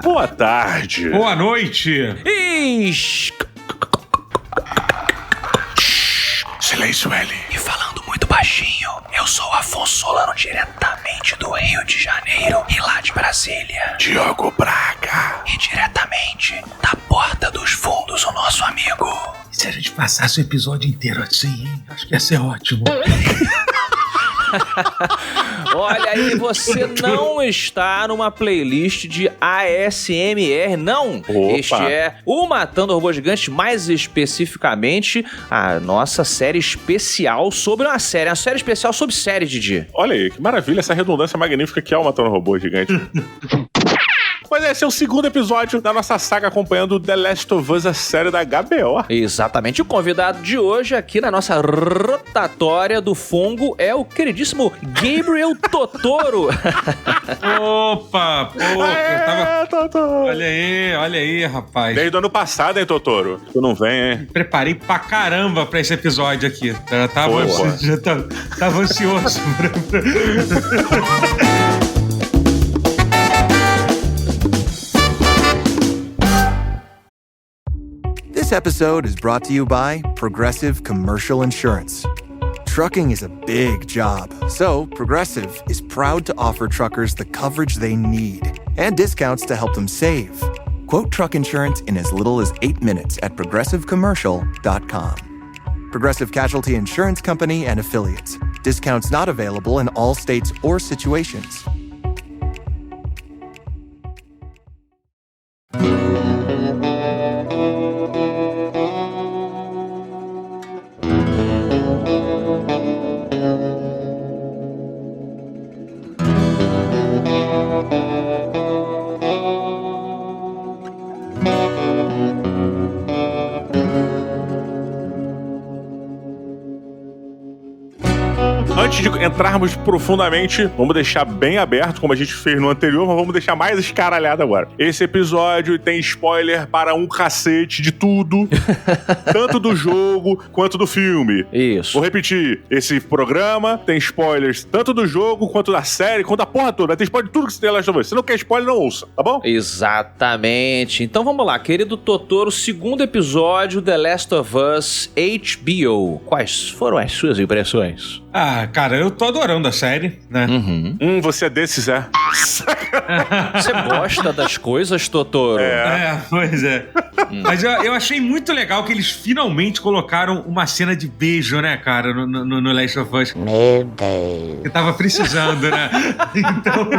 Boa tarde. Boa noite. Silêncio, L. E falando muito baixinho, eu sou Afonso Solano, diretamente do Rio de Janeiro e lá de Brasília. Diogo Braga. E diretamente da Porta dos Fundos, o nosso amigo. E se a gente passasse o episódio inteiro assim, hein? Acho que ia ser ótimo. Olha aí, você não está numa playlist de ASMR, não. Opa. Este é o Matando Robô Gigante, mais especificamente a nossa série especial sobre uma série especial sobre série, Didi. Olha aí, que maravilha essa redundância magnífica que é o Matando Robô Gigante. Mas esse é o segundo episódio da nossa saga acompanhando The Last of Us, a série da HBO. Exatamente. O convidado de hoje aqui na nossa rotatória do fungo é o queridíssimo Gabriel Totoro. Opa, pô, eu tava... Totoro. Olha aí, rapaz. Desde o ano passado, hein, Totoro? Tu não vem, hein? Preparei pra caramba pra esse episódio aqui. Já tava ansioso. This episode is brought to you by Progressive Commercial Insurance. Trucking is a big job, so Progressive is proud to offer truckers the coverage they need and discounts to help them save. Quote truck insurance in as little as 8 minutes at progressivecommercial.com. Progressive Casualty Insurance Company and Affiliates. Discounts not available in all states or situations. Antes de entrarmos profundamente, vamos deixar bem aberto, como a gente fez no anterior, mas vamos deixar mais escaralhado agora. Esse episódio tem spoiler para um cacete de tudo, tanto do jogo quanto do filme. Isso. Vou repetir, esse programa tem spoilers tanto do jogo, quanto da série, quanto da porra toda. Tem spoiler de tudo que você tem lá de você. Se não quer spoiler, não ouça, tá bom? Exatamente. Então vamos lá, querido Totoro, segundo episódio The Last of Us HBO. Quais foram as suas impressões? Ah, cara, eu tô adorando a série, né? Você é desses, é? Você gosta das coisas, Totoro? Pois é. Mas eu achei muito legal que eles finalmente colocaram uma cena de beijo, né, cara, no Last of Us. Meu Deus. Que tava precisando, né? Então...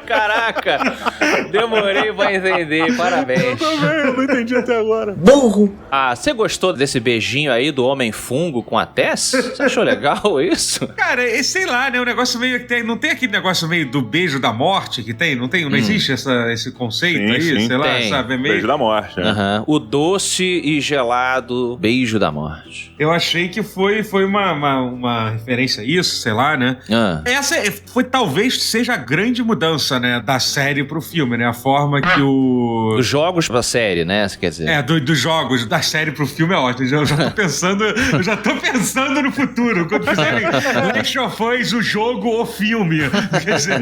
Caraca, demorei pra entender, parabéns. Eu também, eu não entendi até agora. Burro. Ah, você gostou desse beijinho aí do Homem-Fungo com a Tess? Você achou legal isso? Cara, sei lá, né? O negócio meio que tem. Não tem aquele negócio meio do beijo da morte que tem? Não existe esse conceito aí? Sim, sei lá, tem. sabe? É meio... Beijo da morte, né? Aham. O doce e gelado beijo da morte. Eu achei que foi uma referência a isso, sei lá, né? Essa talvez seja a grande mudança, né? Da série pro filme, né? A forma que Dos jogos pra série, né? Você quer dizer? Dos jogos, da série pro filme é ótimo. Eu já tô pensando no futuro. Quando fizerem Last of Us, o jogo, o filme. Quer dizer...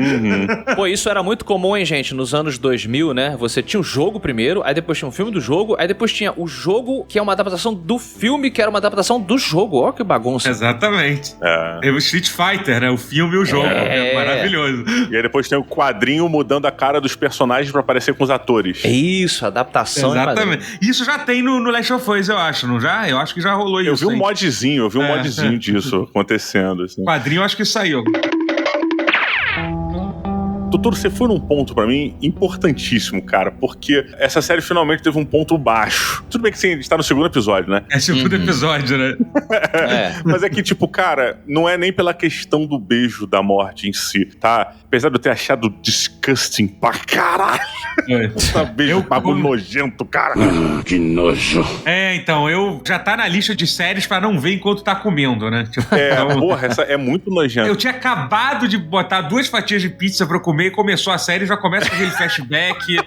Pô, isso era muito comum, hein, gente? Nos anos 2000, né? Você tinha o jogo primeiro, aí depois tinha um filme do jogo, aí depois tinha o jogo, que é uma adaptação do filme, que era uma adaptação do jogo. Ó, que bagunça. Exatamente. É o Street Fighter, né? O filme e o jogo. É maravilhoso. E aí depois tem o quadrinho mudando a cara dos personagens pra parecer com os atores. Isso, adaptação. Exatamente. Isso já tem no Last of Us, eu acho, não já? Eu acho que já rolou isso. Eu vi um modzinho disso acontecendo. Assim. Quadrinho, eu acho que saiu. Totoro, você foi num ponto pra mim importantíssimo, cara, porque essa série finalmente teve um ponto baixo. Tudo bem que sim, a gente tá no segundo episódio, né? É o segundo episódio, né? Mas é que, tipo, cara, não é nem pela questão do beijo da morte em si, tá? Apesar de eu ter achado disgusting pra caralho. Beijo bagulho nojento, cara. Que nojo. Então, já tá na lista de séries pra não ver enquanto tá comendo, né? Tipo, porra, essa é muito nojenta. Eu tinha acabado de botar 2 fatias de pizza pra eu comer e começou a série, já começa com aquele flashback.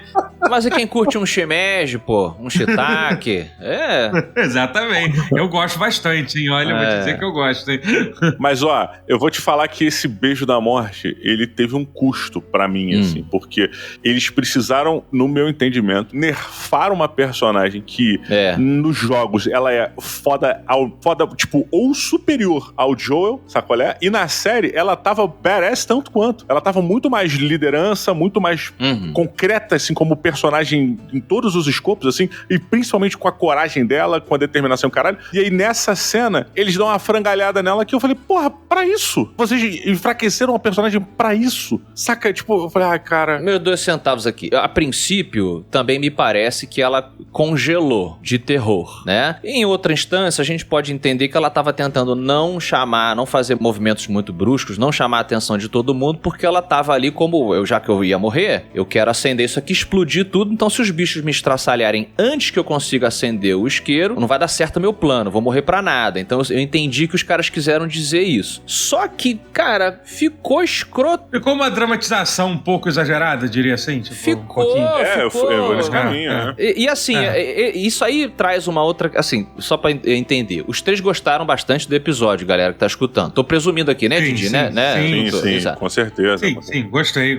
Mas e quem curte um shimeji, pô? Um shiitake? Exatamente. Eu gosto bastante, hein? Olha, eu vou te dizer que eu gosto, hein? Mas, ó, eu vou te falar que esse beijo da morte, ele teve um custo pra mim, assim, porque eles precisaram, no meu entendimento, nerfar uma personagem que, nos jogos, ela é foda, tipo, ou superior ao Joel, sabe qual é? E na série, ela tava badass tanto quanto. Ela tava muito mais liderança, muito mais concreta, assim, como personagem em todos os escopos, assim, e principalmente com a coragem dela, com a determinação, caralho. E aí, nessa cena, eles dão uma frangalhada nela que eu falei, porra, pra isso? Vocês enfraqueceram uma personagem pra isso? Saca? Tipo, eu falei, cara... Meus 2 centavos aqui. A princípio, também me parece que ela congelou de terror, né? Em outra instância, a gente pode entender que ela tava tentando não fazer movimentos muito bruscos, não chamar a atenção de todo mundo, porque ela tava ali como, já que eu ia morrer, eu quero acender isso aqui, explodir tudo, então se os bichos me estraçalharem antes que eu consiga acender o isqueiro, não vai dar certo o meu plano, vou morrer pra nada. Então eu entendi que os caras quiseram dizer isso. Só que, cara, ficou escroto. Ficou uma dramatização um pouco exagerada, diria assim? Tipo, ficou. Foi nesse caminho, né? E assim, isso aí traz uma outra... Assim, só pra entender. Os 3 gostaram bastante do episódio, galera que tá escutando. Tô presumindo aqui, né, Didi? Sim, com certeza. Sim, gostei.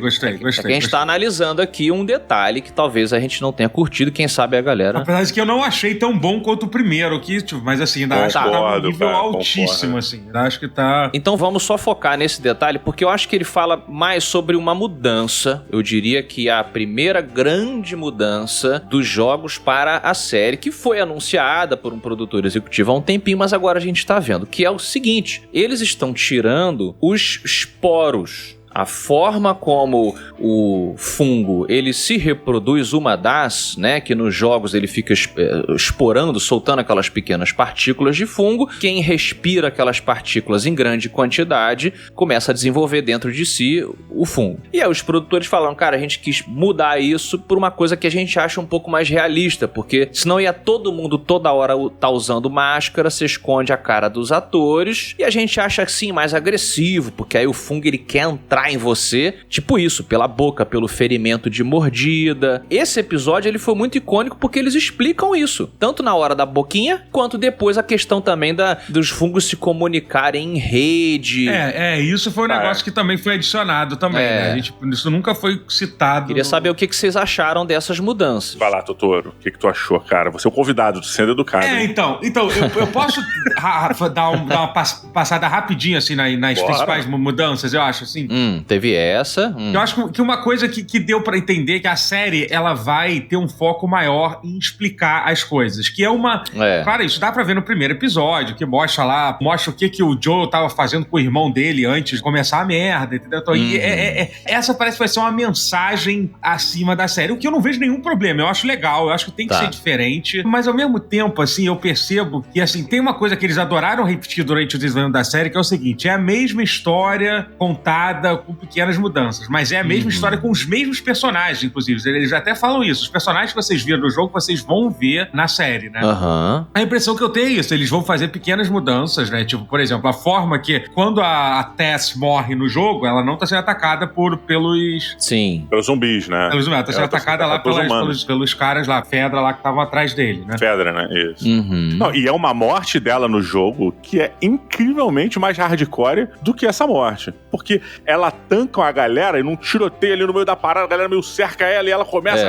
A gente tá analisando aqui um detalhe que talvez a gente não tenha curtido, quem sabe a galera... Apesar de que eu não achei tão bom quanto o primeiro, mas assim, ainda acho que tá num nível altíssimo, assim. Ainda acho que tá... Então vamos só focar nesse detalhe, porque eu acho que ele fala mais sobre uma mudança. Eu diria que a primeira grande mudança dos jogos para a série, que foi anunciada por um produtor executivo há um tempinho, mas agora a gente tá vendo, que é o seguinte: eles estão tirando os esporos. A forma como o fungo ele se reproduz, uma das, né, que nos jogos ele fica esporando, soltando aquelas pequenas partículas de fungo. Quem respira aquelas partículas em grande quantidade começa a desenvolver dentro de si o fungo. E aí os produtores falaram, cara, a gente quis mudar isso por uma coisa que a gente acha um pouco mais realista, porque senão ia todo mundo toda hora tá usando máscara, se esconde a cara dos atores, e a gente acha assim mais agressivo, porque aí o fungo ele quer entrar em você, tipo isso, pela boca, pelo ferimento de mordida. Esse episódio ele foi muito icônico porque eles explicam isso, tanto na hora da boquinha, quanto depois a questão também dos fungos se comunicarem em rede. Isso foi um negócio que também foi adicionado também, né? Isso nunca foi citado. Queria saber o que vocês acharam dessas mudanças. Vai lá, Totoro, o que tu achou, cara? Você é o convidado, sendo educado. Então, eu posso dar uma passada rapidinho, assim, nas principais mudanças, eu acho, assim. Teve essa. Eu acho que uma coisa que deu pra entender que a série, ela vai ter um foco maior em explicar as coisas, que é uma... Claro, isso dá pra ver no primeiro episódio, que mostra o que o Joe tava fazendo com o irmão dele antes de começar a merda, entendeu? Então, essa parece que vai ser uma mensagem acima da série, o que eu não vejo nenhum problema, eu acho legal, eu acho que tem que ser diferente, mas ao mesmo tempo, assim, eu percebo que, assim, tem uma coisa que eles adoraram repetir durante o desenvolvimento da série, que é o seguinte, é a mesma história contada com pequenas mudanças, mas é a mesma história com os mesmos personagens, inclusive. Eles até falam isso. Os personagens que vocês viram no jogo, vocês vão ver na série, né? A impressão que eu tenho é isso. Eles vão fazer pequenas mudanças, né? Tipo, por exemplo, a forma que quando a Tess morre no jogo, ela não tá sendo atacada pelos... Sim. Pelos zumbis, né? Pelos zumbis. Ela tá sendo atacada lá pelos caras lá, Fedra lá, que estavam atrás dele, né? Fedra, né? Isso. Não, e é uma morte dela no jogo que é incrivelmente mais hardcore do que essa morte. Porque ela tanca a galera e num tiroteio ali no meio da parada, a galera meio cerca ela e ela começa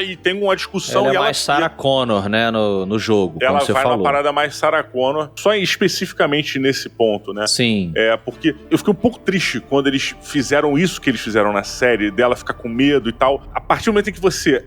e tem uma discussão. Ela é mais Sarah Connor, né, no jogo, ela como você vai falou. numa parada mais Sarah Connor, só especificamente nesse ponto, né? Sim. Porque eu fiquei um pouco triste quando eles fizeram isso que eles fizeram na série, dela ficar com medo e tal. A partir do momento em que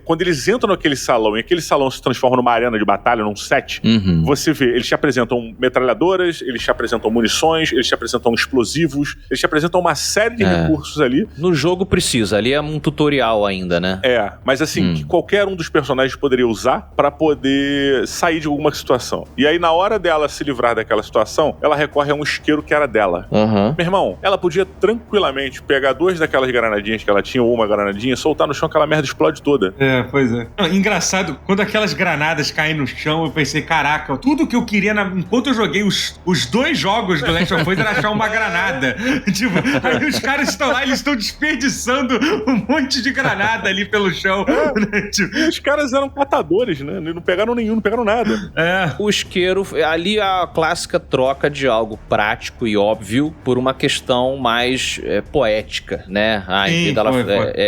quando eles entram naquele salão e aquele salão se transforma numa arena de batalha, num set, você vê, eles te apresentam metralhadoras, eles te apresentam munições, eles te apresentam explosivos, eles te apresentam uma série de recursos ali. No jogo precisa, ali é um tutorial ainda, né? Mas assim, que qualquer um dos personagens poderia usar pra poder sair de alguma situação. E aí, na hora dela se livrar daquela situação, ela recorre a um isqueiro que era dela. Meu irmão, ela podia tranquilamente pegar 2 daquelas granadinhas que ela tinha, ou uma granadinha, soltar no chão, aquela merda explode toda. Pois é. Engraçado, quando aquelas granadas caem no chão, eu pensei, caraca, tudo que eu queria, enquanto eu joguei os 2 jogos do Last of Us, era achar uma granada. Tipo, aí os caras caras estão lá, eles estão desperdiçando um monte de granada ali pelo chão. E os caras eram catadores, né? Não pegaram nenhum, não pegaram nada. O isqueiro, ali a clássica troca de algo prático e óbvio por uma questão mais poética, né? Sim,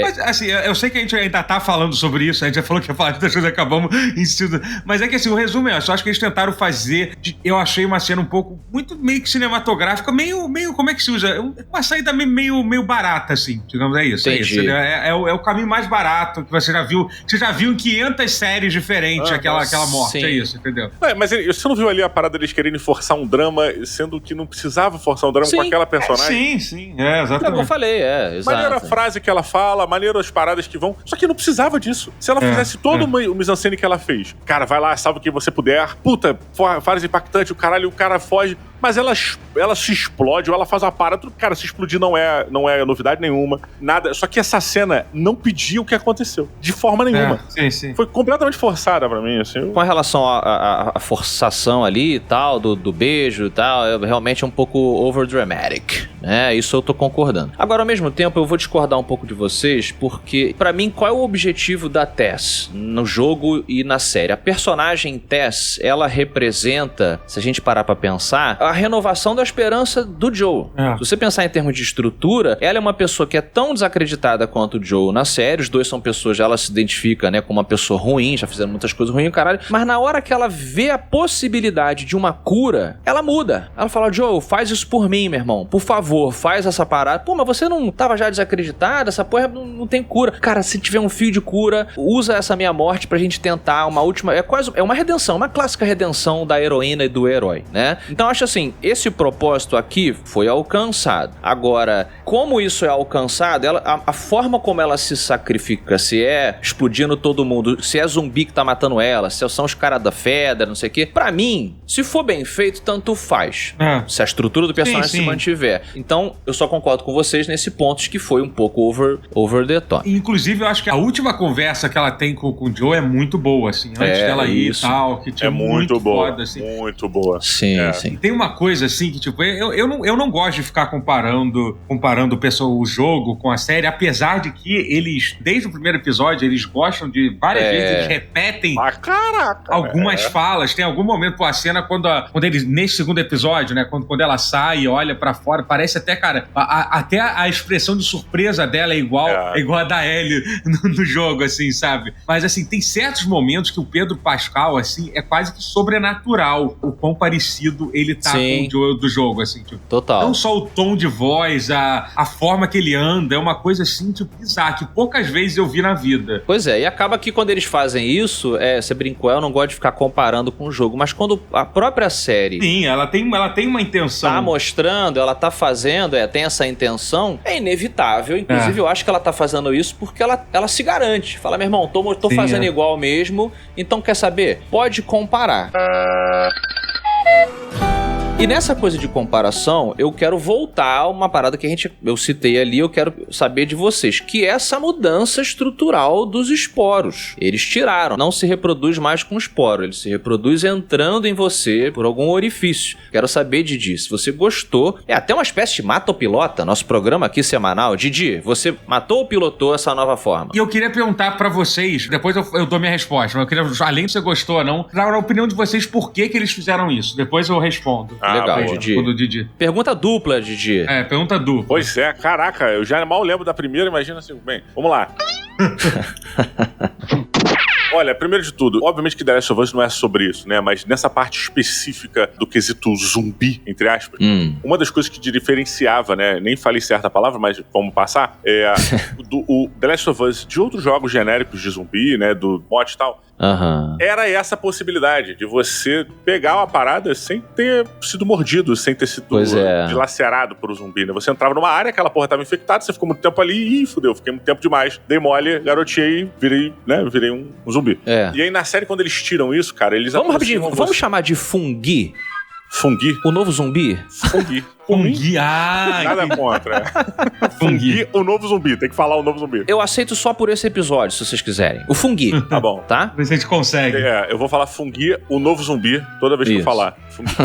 mas assim, eu sei que a gente ainda tá falando sobre isso, a gente já falou que ia falar de outras coisas, acabamos insistindo. Mas é que assim, o resumo é, eu só acho que eles tentaram fazer, eu achei uma cena um pouco, muito meio que cinematográfica, meio como é que se usa? Uma saída meio barata, assim, digamos, é isso. Entendi. É o caminho mais barato que você já viu em 500 séries diferentes, aquela morte, sim. É isso, entendeu? Mas você não viu ali a parada deles quererem forçar um drama, sendo que não precisava forçar um drama com aquela personagem? Sim, exatamente. Como eu falei, exato. Maneira a frase que ela fala, maneira as paradas que vão, só que não precisava disso. Se ela fizesse todo o mise-en-scène que ela fez, cara, vai lá, salve quem você puder, puta, frase impactante, o cara foge, mas ela se explode ou ela faz uma parada, cara, se explodir não é novidade nenhuma, nada, só que essa cena não pedia o que aconteceu, de forma nenhuma. Sim. Foi completamente forçada pra mim, assim. Com relação à forçação ali e tal, do beijo e tal, é realmente um pouco overdramatic, né? Isso eu tô concordando. Agora, ao mesmo tempo, eu vou discordar um pouco de vocês, porque, pra mim, qual é o objetivo da Tess no jogo e na série? A personagem Tess, ela representa, se a gente parar pra pensar, a renovação da esperança do Joe. Se você pensar em termos de estrutura, ela é uma pessoa que é tão desacreditada quanto o Joe na série, os dois são pessoas, ela se identifica, né, como uma pessoa ruim, já fizeram muitas coisas ruins, caralho, mas na hora que ela vê a possibilidade de uma cura, ela muda. Ela fala, Joe, faz isso por mim, meu irmão, por favor, faz essa parada. Pô, mas você não tava já desacreditada? Essa porra não tem cura. Cara, se tiver um fio de cura, usa essa minha morte pra gente tentar uma última... É uma redenção, uma clássica redenção da heroína e do herói, né? Então, acho assim, esse propósito aqui foi alcançado. Agora, como isso é alcançado, a forma como ela se sacrifica, se é explodindo todo mundo, se é zumbi que tá matando ela, se são os caras da Fedra, não sei o quê, pra mim, se for bem feito, tanto faz. Se a estrutura do personagem se mantiver. Então, eu só concordo com vocês nesse ponto de que foi um pouco over the top. Inclusive, eu acho que a última conversa que ela tem com o Joe é muito boa, assim, antes dela ir e tal, que tipo, muito boa, foda, assim. Muito boa. Sim. Tem uma coisa, assim, que tipo, eu não gosto de ficar comparando o jogo com a série, apesar de que eles, desde o primeiro episódio, eles gostam de várias vezes, eles repetem algumas falas. Tem algum momento, a cena quando eles, nesse segundo episódio, né, quando ela sai e olha pra fora, parece até, cara, até a expressão de surpresa dela é igual a da Ellie no jogo, assim, sabe? Mas, assim, tem certos momentos que o Pedro Pascal, assim, é quase que sobrenatural o quão parecido ele tá com o Joel do jogo, assim, tipo. Total. Não só o tom de voz, a forma que ele anda, é uma coisa, assim, tipo, bizarra, que poucas vezes eu vi na vida. Pois é, e acaba que quando eles fazem isso, você brincou, eu não gosto de ficar comparando com o jogo, mas quando a própria série... Sim, ela tem uma intenção. Tá mostrando, ela tá fazendo, tem essa intenção, é inevitável. Inclusive, eu acho que ela tá fazendo isso porque ela se garante. Fala, meu irmão, tô fazendo igual mesmo, então quer saber? Pode comparar. E nessa coisa de comparação, eu quero voltar a uma parada que eu citei ali, eu quero saber de vocês, que é essa mudança estrutural dos esporos. Eles tiraram, não se reproduz mais com esporo, ele se reproduz entrando em você por algum orifício. Quero saber, Didi, se você gostou, é até uma espécie de mata ou pilota, nosso programa aqui semanal. Didi, você matou ou pilotou essa nova forma? E eu queria perguntar pra vocês, depois eu dou minha resposta, mas eu queria, além de você gostou ou não, dar a opinião de vocês por que eles fizeram isso. Depois eu respondo. Legal, Didi. Pergunta dupla, Didi. Pergunta dupla. Pois é, caraca, eu já mal lembro da primeira, imagina assim, bem, vamos lá. Olha, primeiro de tudo, obviamente que The Last of Us não é sobre isso, né? Mas nessa parte específica do quesito zumbi, entre aspas, uma das coisas que diferenciava, né? Nem falei certa palavra, mas vamos passar, o The Last of Us de outros jogos genéricos de zumbi, né? Do mod e tal. Era essa possibilidade de você pegar uma parada sem ter sido mordido, sem ter sido dilacerado por um zumbi, né? Você entrava numa área, aquela porra tava infectada, você ficou muito tempo ali e fudeu, fiquei muito tempo demais. Dei mole, garoteei, virei um zumbi. E aí na série, quando eles tiram isso, cara, eles... Vamos rapidinho, vamos chamar de fungi? Fungi? O novo zumbi? Fungi. Fungi, nada contra. Fungi, o novo zumbi. Tem que falar o novo zumbi. Eu aceito só por esse episódio, se vocês quiserem. O fungi. Tá bom. Tá? Vê se a gente consegue. Eu vou falar fungi, o novo zumbi, toda vez que eu falar. Fungi.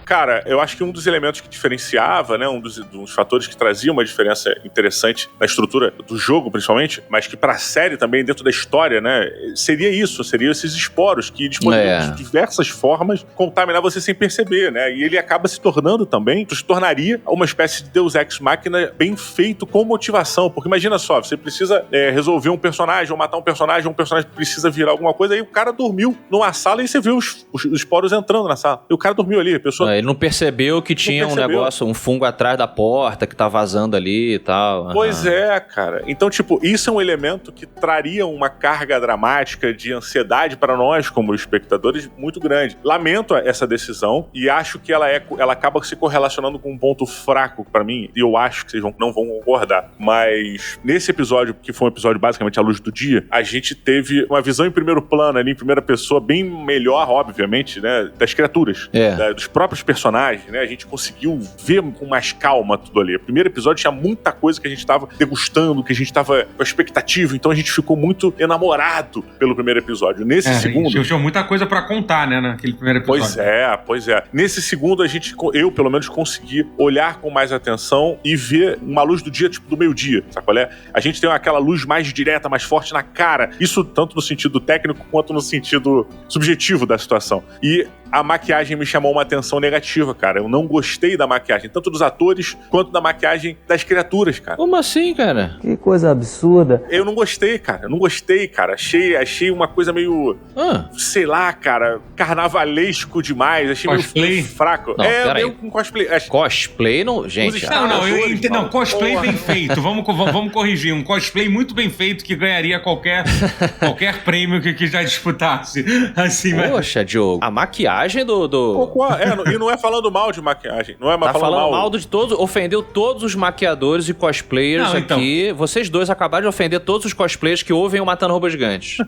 Cara, eu acho que um dos elementos que diferenciava, né, um dos fatores que trazia uma diferença interessante na estrutura do jogo, principalmente, mas que pra série também, dentro da história, né, seria esses esporos que eles poderiam de diversas formas contaminar você sem perceber, né, e ele acaba se tornando também, se tornaria uma espécie de Deus Ex Machina bem feito com motivação, porque imagina só, você precisa resolver um personagem ou matar um personagem precisa virar alguma coisa, aí o cara dormiu numa sala e você viu os esporos entrando na sala, e o cara dormiu ali, a pessoa... Ele não percebeu que tinha um negócio, um fungo atrás da porta que tá vazando ali e tal. Pois é, cara. Então, tipo, isso é um elemento que traria uma carga dramática de ansiedade para nós, como espectadores, muito grande. Lamento essa decisão e acho que ela acaba se correlacionando com um ponto fraco pra mim, e eu acho que vocês não vão concordar. Mas nesse episódio, que foi um episódio basicamente à luz do dia, a gente teve uma visão em primeiro plano ali, em primeira pessoa, bem melhor, obviamente, né, das criaturas, dos próprios personagens, né, a gente conseguiu ver com mais calma tudo ali. O primeiro episódio tinha muita coisa que a gente tava degustando, que a gente tava com expectativa, então a gente ficou muito enamorado pelo primeiro episódio. Nesse segundo... Tinha muita coisa pra contar, né, naquele primeiro episódio. Pois é. Nesse segundo, eu, pelo menos, consegui olhar com mais atenção e ver uma luz do dia, tipo, do meio-dia, sabe qual é? A gente tem aquela luz mais direta, mais forte na cara. Isso tanto no sentido técnico quanto no sentido subjetivo da situação. E a maquiagem me chamou uma atenção negativa, cara. Eu não gostei da maquiagem, tanto dos atores quanto da maquiagem das criaturas, cara. Como assim, cara? Que coisa absurda. Eu não gostei, cara. Achei uma coisa meio... sei lá, cara, carnavalesco demais. Achei cosplay? Meio fraco. Não, meio com cosplay. Cosplay não... Gente... Não, cosplay bem feito. Vamos corrigir. Um cosplay muito bem feito que ganharia qualquer prêmio que já disputasse. Assim, Poxa, Diogo. A maquiagem e não é falando mal de maquiagem. Não é tá falando mal de todos, ofendeu todos os maquiadores e cosplayers aqui. Vocês dois acabaram de ofender todos os cosplayers que ouvem o Matando Robôs Gigantes.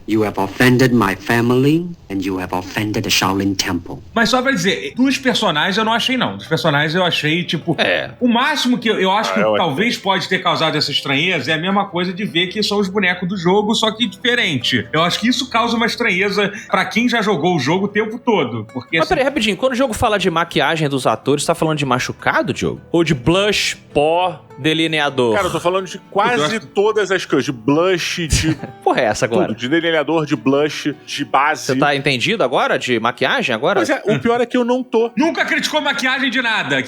You have offended my family and you have offended the Shaolin Temple. Mas só pra dizer, dos personagens eu não achei, não. Dos personagens eu achei, tipo... O máximo que eu acho que talvez pode ter causado essa estranheza é a mesma coisa de ver que são os bonecos do jogo, só que diferente. Eu acho que isso causa uma estranheza pra quem já jogou o jogo o tempo todo. Porque, mas peraí, rapidinho. Quando o jogo fala de maquiagem dos atores, você tá falando de machucado, Diogo? Ou de blush, pó, delineador? Cara, eu tô falando de quase todas as coisas. De blush, de... Porra, é essa agora? Tudo. De delineador, de blush, de base. Você tá entendido agora? De maquiagem agora? Pois é, o pior é que eu não tô. Nunca criticou maquiagem de nada. Em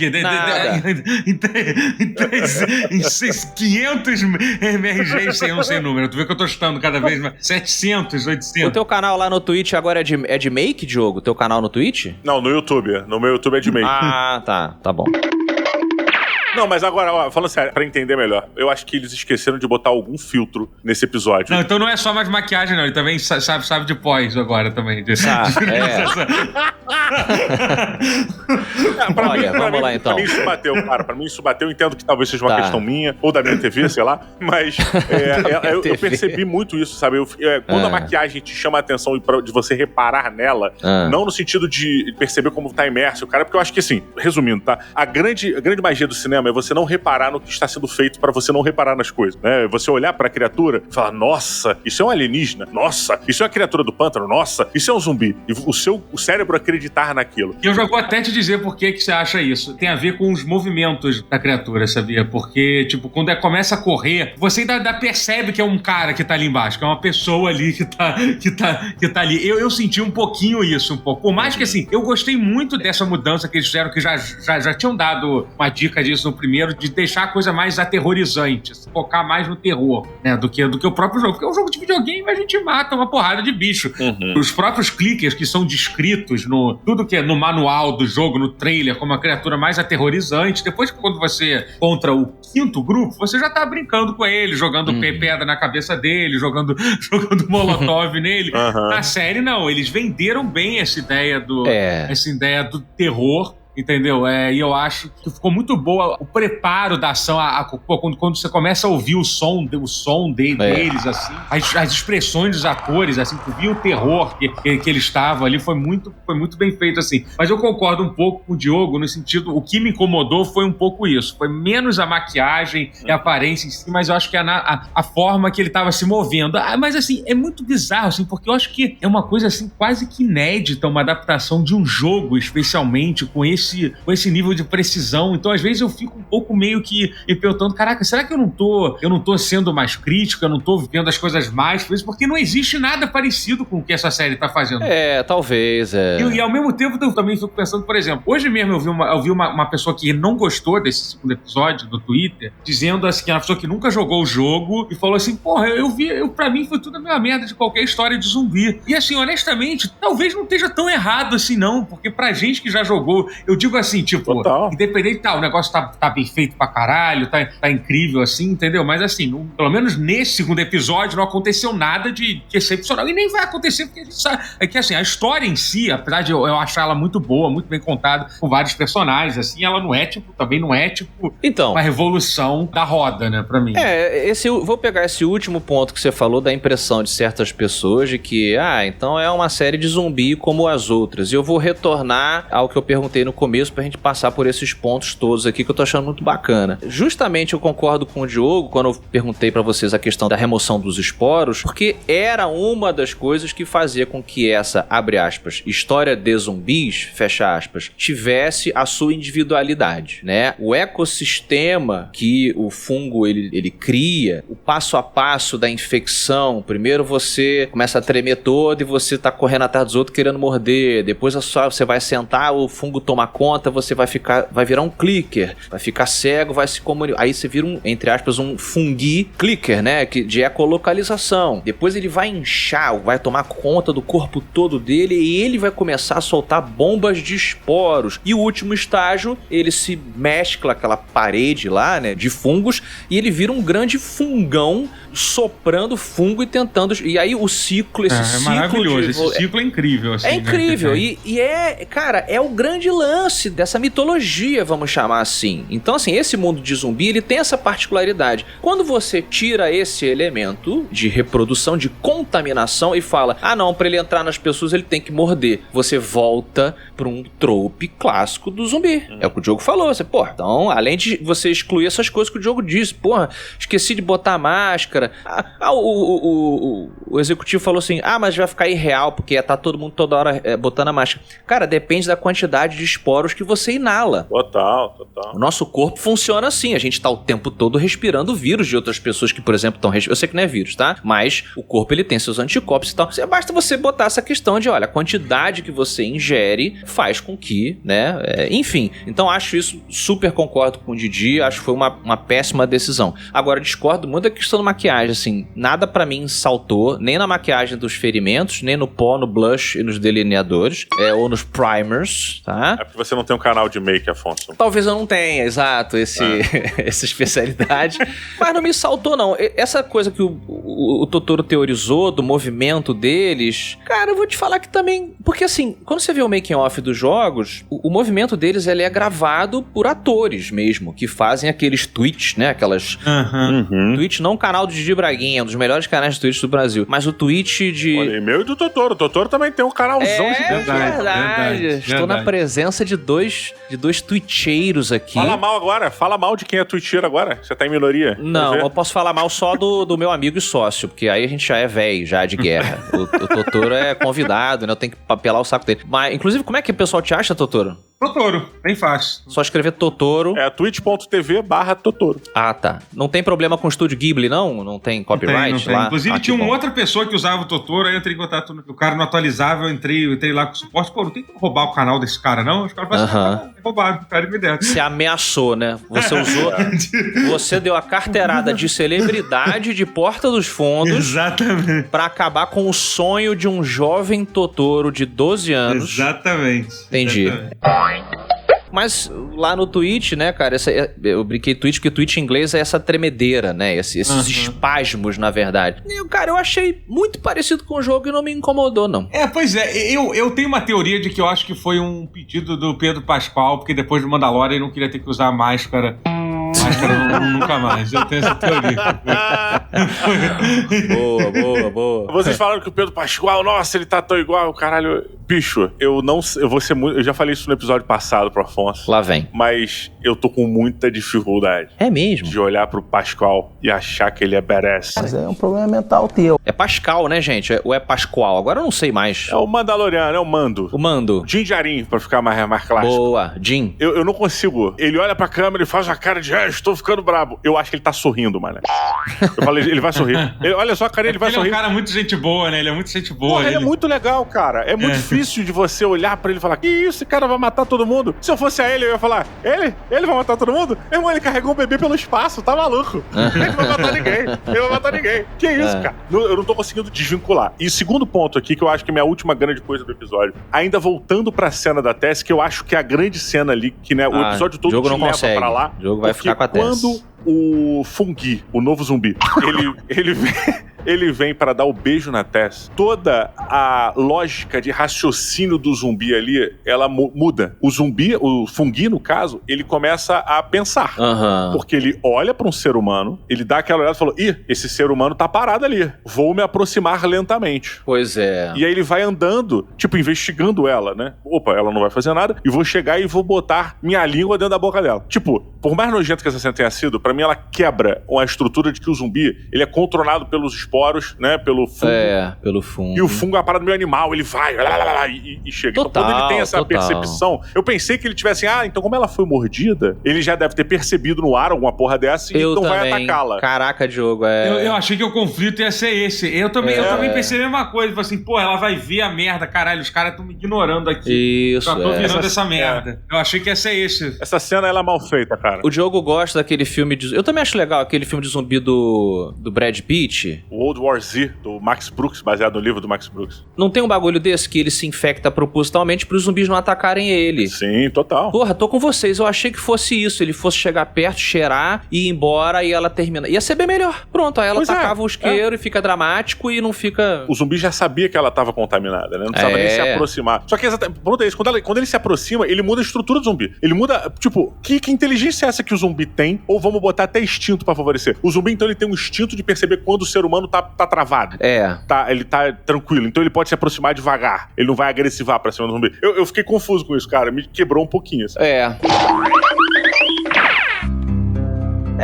500 MRGs sem número. Tu vê que eu tô chutando cada vez mais. 700, 800. O teu canal lá no Twitch agora é de make, Diogo? Teu canal no Twitch? Não, no YouTube. No meu YouTube é de make. Ah, tá bom. Não, mas agora, falando sério, pra entender melhor, eu acho que eles esqueceram de botar algum filtro nesse episódio. Não, então não é só mais maquiagem, não. Ele também sabe de pós agora também. Vamos lá então. Pra mim isso bateu, cara. Pra mim isso bateu. Eu entendo que talvez seja uma questão minha, ou da minha TV, sei lá. Mas eu percebi muito isso, sabe? Quando a maquiagem te chama a atenção de você reparar nela, não no sentido de perceber como tá imerso o cara, porque eu acho que assim, resumindo, tá? A grande magia do cinema é você não reparar no que está sendo feito pra você não reparar nas coisas, né? Você olhar pra criatura e falar, nossa, isso é um alienígena, nossa, isso é uma criatura do pântano, nossa, isso é um zumbi. E o cérebro acreditar naquilo. E eu já vou até te dizer por que você acha isso. Tem a ver com os movimentos da criatura, sabia? Porque, tipo, quando começa a correr, você ainda percebe que é um cara que tá ali embaixo, que é uma pessoa ali que tá ali. Eu senti um pouquinho isso, um pouco. Por mais que, assim, eu gostei muito dessa mudança que eles fizeram, que já tinham dado uma dica disso no primeiro, de deixar a coisa mais aterrorizante, focar mais no terror, né, do que o próprio jogo. Porque é um jogo de videogame, a gente mata uma porrada de bicho. Os próprios clickers que são descritos tudo que é no manual do jogo, no trailer, como a criatura mais aterrorizante, depois quando você contra o quinto grupo, você já tá brincando com ele, jogando pedra na cabeça dele, jogando molotov nele. Na série, não. Eles venderam bem essa ideia do terror. entendeu? E eu acho que ficou muito boa o preparo da ação, quando você começa a ouvir o som deles, assim, as expressões dos atores, assim, tu via o terror que eles estavam ali, foi muito bem feito, assim. Mas eu concordo um pouco com o Diogo, no sentido, o que me incomodou foi um pouco isso, foi menos a maquiagem e a aparência em si, mas eu acho que a forma que ele estava se movendo. Mas, assim, é muito bizarro, assim, porque eu acho que é uma coisa, assim, quase que inédita, uma adaptação de um jogo, especialmente, com esse nível de precisão. Então, às vezes, eu fico um pouco meio que me perguntando, caraca, será que eu não tô sendo mais crítico, eu não tô vendo as coisas mais, porque não existe nada parecido com o que essa série tá fazendo. Talvez, E ao mesmo tempo, eu também fico pensando, por exemplo, hoje mesmo eu vi uma pessoa que não gostou desse segundo episódio do Twitter, dizendo assim, que é uma pessoa que nunca jogou o jogo, e falou assim, porra, pra mim foi tudo a mesma merda de qualquer história de zumbi. E assim, honestamente, talvez não esteja tão errado assim não, porque pra gente que já jogou, eu digo assim, tipo, independente, o negócio tá bem feito pra caralho, tá incrível assim, entendeu? Mas assim, pelo menos nesse segundo episódio não aconteceu nada de excepcional, e nem vai acontecer, porque a gente sabe, que assim, a história em si, apesar de eu achar ela muito boa, muito bem contada, com vários personagens, assim, ela também não é uma revolução da roda, né, pra mim. Vou pegar esse último ponto que você falou da impressão de certas pessoas de que, então é uma série de zumbi como as outras, e eu vou retornar ao que eu perguntei no começo pra gente passar por esses pontos todos aqui que eu tô achando muito bacana. Justamente eu concordo com o Diogo quando eu perguntei pra vocês a questão da remoção dos esporos, porque era uma das coisas que fazia com que essa, abre aspas, história de zumbis, fecha aspas, tivesse a sua individualidade, né? O ecossistema que o fungo ele cria, o passo a passo da infecção, primeiro você começa a tremer todo e você tá correndo atrás dos outros querendo morder, depois você vai sentar, o fungo toma conta, você vai virar um clicker, vai ficar cego, vai se comunicar, aí você vira entre aspas, um fungi clicker, né? De ecolocalização. Depois ele vai inchar, vai tomar conta do corpo todo dele e ele vai começar a soltar bombas de esporos. E o último estágio, ele se mescla aquela parede lá, né, de fungos, e ele vira um grande fungão soprando fungo e tentando... E aí o ciclo, esse ciclo... maravilhoso, esse ciclo é incrível, assim. É incrível, né? Cara, é o grande lance dessa mitologia, vamos chamar assim. Então, assim, esse mundo de zumbi, ele tem essa particularidade. Quando você tira esse elemento de reprodução, de contaminação e fala, não, pra ele entrar nas pessoas ele tem que morder, você volta pra um trope clássico do zumbi. É o que o Diogo falou. Então, além de você excluir essas coisas que o Diogo disse, esqueci de botar a máscara. O executivo falou assim, mas vai ficar irreal, porque tá todo mundo toda hora botando a máscara. Cara, depende da quantidade de esporos que você inala. Total. O nosso corpo funciona assim, a gente tá o tempo todo respirando vírus de outras pessoas que, por exemplo, estão respirando. Eu sei que não é vírus, tá? Mas o corpo, ele tem seus anticorpos e tal. Basta você botar essa questão de, olha, a quantidade que você ingere faz com que, né? Enfim, então acho isso, super concordo com o Didi, acho que foi uma péssima decisão. Agora, discordo muito da questão da maquiagem, assim, nada pra mim saltou, nem na maquiagem dos ferimentos, nem no pó, no blush e nos delineadores, ou nos primers, tá? É porque você não tem um canal de make, Afonso. Talvez eu não tenha, exato, essa especialidade. Mas não me saltou, não. Essa coisa que o Totoro teorizou, do movimento deles, cara, eu vou te falar que também... Porque, assim, quando você vê o making-off dos jogos, o movimento deles, ele é gravado por atores mesmo, que fazem aqueles tweets, né? Aquelas... Twitch, não o canal do Didi Braguinha, um dos melhores canais de Twitch do Brasil, mas o Twitch de... Olha, e-mail do Totoro. O Totoro também tem um canalzão gigante. Verdade. Estou na presença de dois twitcheiros aqui. Fala mal agora. Fala mal de quem é twitcheiro agora. Você tá em minoria. Não, eu posso falar mal só do meu amigo e sócio, porque aí a gente já é velho, já de guerra. O Totoro é convidado, né? Eu tenho que papelar o saco dele. Mas, inclusive, como é que o pessoal te acha, Totoro? Totoro, bem fácil. Só escrever Totoro. É twitch.tv/Totoro. Ah, tá. Não tem problema com o Estúdio Ghibli, não? Não tem copyright não tem. lá? Inclusive, tinha uma outra pessoa que usava o Totoro, aí eu entrei em contato, o cara não atualizava, eu entrei lá com o suporte, não tem como roubar o canal desse cara, não? Os caras falaram, roubaram, o cara me deram. Você ameaçou, né? Você usou... Você deu a carteirada de celebridade de Porta dos Fundos. Exatamente. Pra acabar com o sonho de um jovem Totoro de 12 anos. Exatamente. Entendi. Mas lá no Twitch, né, cara, eu brinquei Twitch, porque Twitch em inglês é essa tremedeira, né, esses espasmos, na verdade. E, cara, eu achei muito parecido com o jogo e não me incomodou, não. Pois é, eu tenho uma teoria de que eu acho que foi um pedido do Pedro Pascal, porque depois do Mandalorian ele não queria ter que usar máscara nunca mais. Eu tenho essa teoria. Boa. Vocês falaram que o Pedro Pascal, nossa, ele tá tão igual, caralho. Bicho, eu vou ser muito... Eu já falei isso no episódio passado pro Afonso. Lá vem. Mas eu tô com muita dificuldade. É mesmo? De olhar pro Pascal e achar que ele é badass. Mas é um problema mental teu. É Pascal, né, gente? Ou é Pascoal? Agora eu não sei mais. É o Mandaloriano, é o Mando. O Mando. Din Djarin, pra ficar mais clássico. Boa, Din. Eu não consigo. Ele olha pra câmera e faz uma cara de estou ficando brabo. Eu acho que ele tá sorrindo, mano. Eu falei, ele vai sorrir. Olha só a carinha, ele vai sorrir. Ele é um cara muito gente boa, né? Ele é muito gente boa. Porra, ele é muito legal, cara. É muito difícil de você olhar pra ele e falar, que isso, esse cara vai matar todo mundo. Se eu fosse a ele, eu ia falar, ele? Ele vai matar todo mundo? Meu irmão, ele carregou um bebê pelo espaço, tá maluco? Ele não vai matar ninguém. Ele vai matar ninguém. Que isso, cara? Eu não tô conseguindo desvincular. E o segundo ponto aqui, que eu acho que é a minha última grande coisa do episódio, ainda voltando pra cena da Tess, que eu acho que é a grande cena ali, que né, o episódio todo te leva pra lá. O jogo vai ficar com a Tess. Quando o Fungi, o novo zumbi, ele vem para dar o beijo na Tess, toda a lógica de raciocínio do zumbi ali, ela muda. O zumbi, o Fungi, no caso, ele começa a pensar. Porque ele olha para um ser humano, ele dá aquela olhada e fala, esse ser humano tá parado ali. Vou me aproximar lentamente. Pois é. E aí ele vai andando, tipo, investigando ela, né? Opa, ela não vai fazer nada. E vou chegar e vou botar minha língua dentro da boca dela. Tipo, por mais nojento que essa cena tenha sido, pra mim ela quebra uma estrutura de que o zumbi, ele é controlado pelos esporos, né? Pelo fungo. Pelo fungo. E o fungo é uma parada meio animal, ele vai e chega. Total, então quando ele tem essa percepção, eu pensei que ele tivesse então como ela foi mordida, ele já deve ter percebido no ar alguma porra dessa e então vai atacá-la. Caraca, Diogo, Eu achei que o conflito ia ser esse. Eu também pensei a mesma coisa. Falei assim, pô, ela vai ver a merda, caralho, os caras estão me ignorando aqui. Isso, já tô virando essa merda. Eu achei que ia ser esse. Essa cena, ela é mal feita, cara. O Diogo gosta daquele filme de... Eu também acho legal aquele filme de zumbi do Brad Pitt. O World War Z, do Max Brooks, baseado no livro do Max Brooks. Não tem um bagulho desse que ele se infecta propositalmente pros zumbis não atacarem ele? Sim, total. Porra, tô com vocês. Eu achei que fosse isso. Ele fosse chegar perto, cheirar e ir embora e ela termina. Ia ser bem melhor. Pronto, aí ela atacava o isqueiro e fica dramático e não fica... O zumbi já sabia que ela tava contaminada, né? Não precisava nem se aproximar. Só que pronto, é isso. Quando ele se aproxima, ele muda a estrutura do zumbi. Ele muda, tipo, que inteligência é essa que o zumbi tem? Ou vamos botar até instinto pra favorecer? O zumbi, então, ele tem um instinto de perceber quando o ser humano tá travado. Ele tá tranquilo. Então ele pode se aproximar devagar. Ele não vai agressivar pra cima do zumbi. Eu fiquei confuso com isso, cara. Me quebrou um pouquinho. Assim.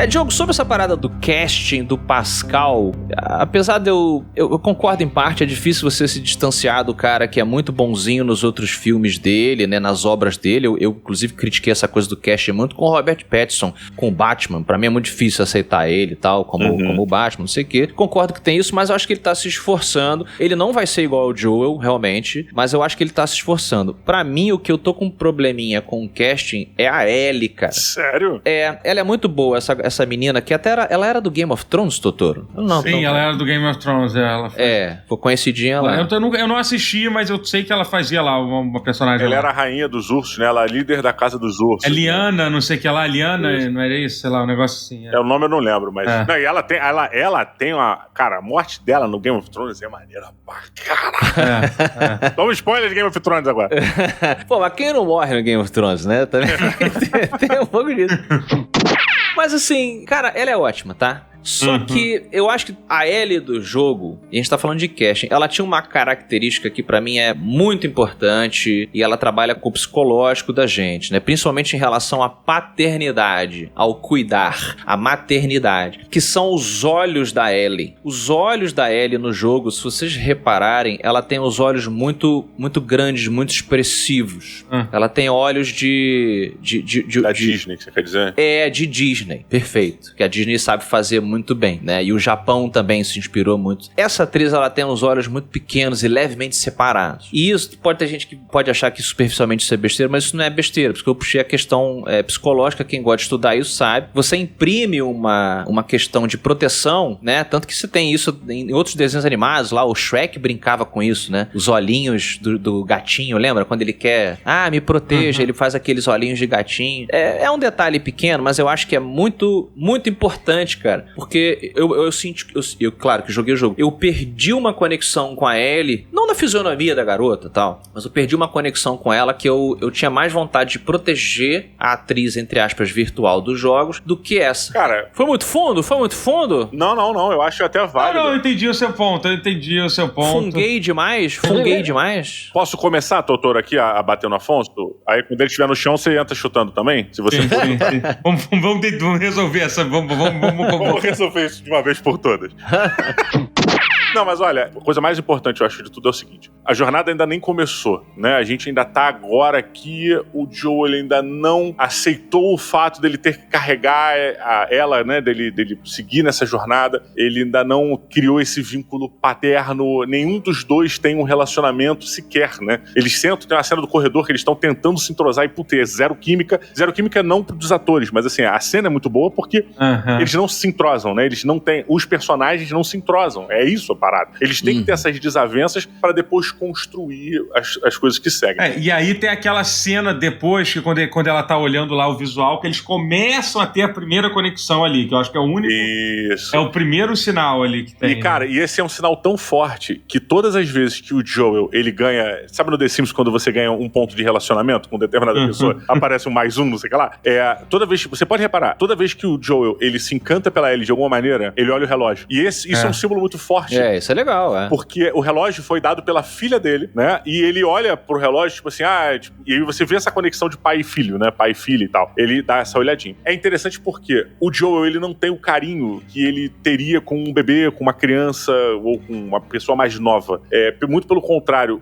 Diogo, sobre essa parada do casting do Pascal, apesar de eu concordo em parte, é difícil você se distanciar do cara que é muito bonzinho nos outros filmes dele, né, nas obras dele. Eu inclusive, critiquei essa coisa do casting muito com o Robert Pattinson, com o Batman. Pra mim é muito difícil aceitar ele e tal, como o Batman, não sei o quê. Concordo que tem isso, mas eu acho que ele tá se esforçando. Ele não vai ser igual ao Joel, realmente, mas eu acho que ele tá se esforçando. Pra mim, o que eu tô com um probleminha com o casting é a Ellie, cara. Sério? Ela é muito boa, essa menina, que até ela era do Game of Thrones, Totoro? Sim, ela era do Game of Thrones. Foi conhecidinha lá. Eu não assisti, mas eu sei que ela fazia lá uma personagem. Ela era a rainha dos ursos, né? Ela é a líder da casa dos ursos. É Liana, não sei o que lá. Liana, não era isso? Sei lá, um negócio assim. O nome eu não lembro, mas... Não, e ela tem uma... Cara, a morte dela no Game of Thrones é maneira pra caralho. Toma spoiler de Game of Thrones agora. Pô, mas quem não morre no Game of Thrones, né? Também tem um pouco disso. Mas assim, cara, ela é ótima, tá? Só que eu acho que a Ellie do jogo, e a gente tá falando de casting, ela tinha uma característica que pra mim é muito importante e ela trabalha com o psicológico da gente, né? Principalmente em relação à paternidade, ao cuidar, à maternidade, que são os olhos da Ellie. Os olhos da Ellie no jogo, se vocês repararem, ela tem os olhos muito, muito grandes, muito expressivos. Ela tem olhos de Disney, que você quer dizer? De Disney, perfeito. Que a Disney sabe fazer muito bem, né? E o Japão também se inspirou muito. Essa atriz, ela tem os olhos muito pequenos e levemente separados. E isso, pode ter gente que pode achar que superficialmente isso é besteira, mas isso não é besteira, porque eu puxei a questão psicológica, quem gosta de estudar isso sabe. Você imprime uma questão de proteção, né? Tanto que você tem isso em outros desenhos animados, lá o Shrek brincava com isso, né? Os olhinhos do gatinho, lembra? Quando ele quer, me proteja, ele faz aqueles olhinhos de gatinho. É um detalhe pequeno, mas eu acho que é muito, muito importante, cara, porque eu sinto, claro que joguei o jogo, eu perdi uma conexão com a Ellie, não na fisionomia da garota e tal, mas eu perdi uma conexão com ela que eu tinha mais vontade de proteger a atriz, entre aspas, virtual dos jogos, do que essa. Cara... Foi muito fundo? Não, eu acho até válido. Não, eu entendi o seu ponto. Funguei demais? Posso começar, Totoro, aqui a bater no Afonso? Aí quando ele estiver no chão, você entra chutando também? Se você for. Sim. Vamos resolver essa. Vamos resolver isso de uma vez por todas. Não, mas olha, a coisa mais importante, eu acho, de tudo é o seguinte. A jornada ainda nem começou, né? A gente ainda tá agora aqui, o Joel ainda não aceitou o fato dele ter que carregar ela, né? Dele seguir nessa jornada. Ele ainda não criou esse vínculo paterno. Nenhum dos dois tem um relacionamento sequer, né? Eles sentam, tem uma cena do corredor que eles estão tentando se entrosar e, putz, é zero química. Zero química não dos atores, mas assim, a cena é muito boa porque eles não se entrosam, né? Eles não têm... Os personagens não se entrosam. É isso a parada. Eles têm que ter essas desavenças para depois construir as coisas que seguem. E aí tem aquela cena depois, que quando ela tá olhando lá o visual, que eles começam a ter a primeira conexão ali, que eu acho que é o único... Isso. É o primeiro sinal ali que tem. E, cara, esse é um sinal tão forte que todas as vezes que o Joel, ele ganha... Sabe no The Sims, quando você ganha um ponto de relacionamento com determinada pessoa, aparece um mais um, não sei o que lá? Toda vez... Você pode reparar, toda vez que o Joel, ele se encanta pela Ellie de alguma maneira, ele olha o relógio. E isso é um símbolo muito forte. Isso é legal, Porque o relógio foi dado pela filha dele, né? E ele olha pro relógio, tipo assim, e aí você vê essa conexão de pai e filho, né? Pai e filha e tal. Ele dá essa olhadinha. É interessante porque o Joel, ele não tem o carinho que ele teria com um bebê, com uma criança ou com uma pessoa mais nova. Muito pelo contrário.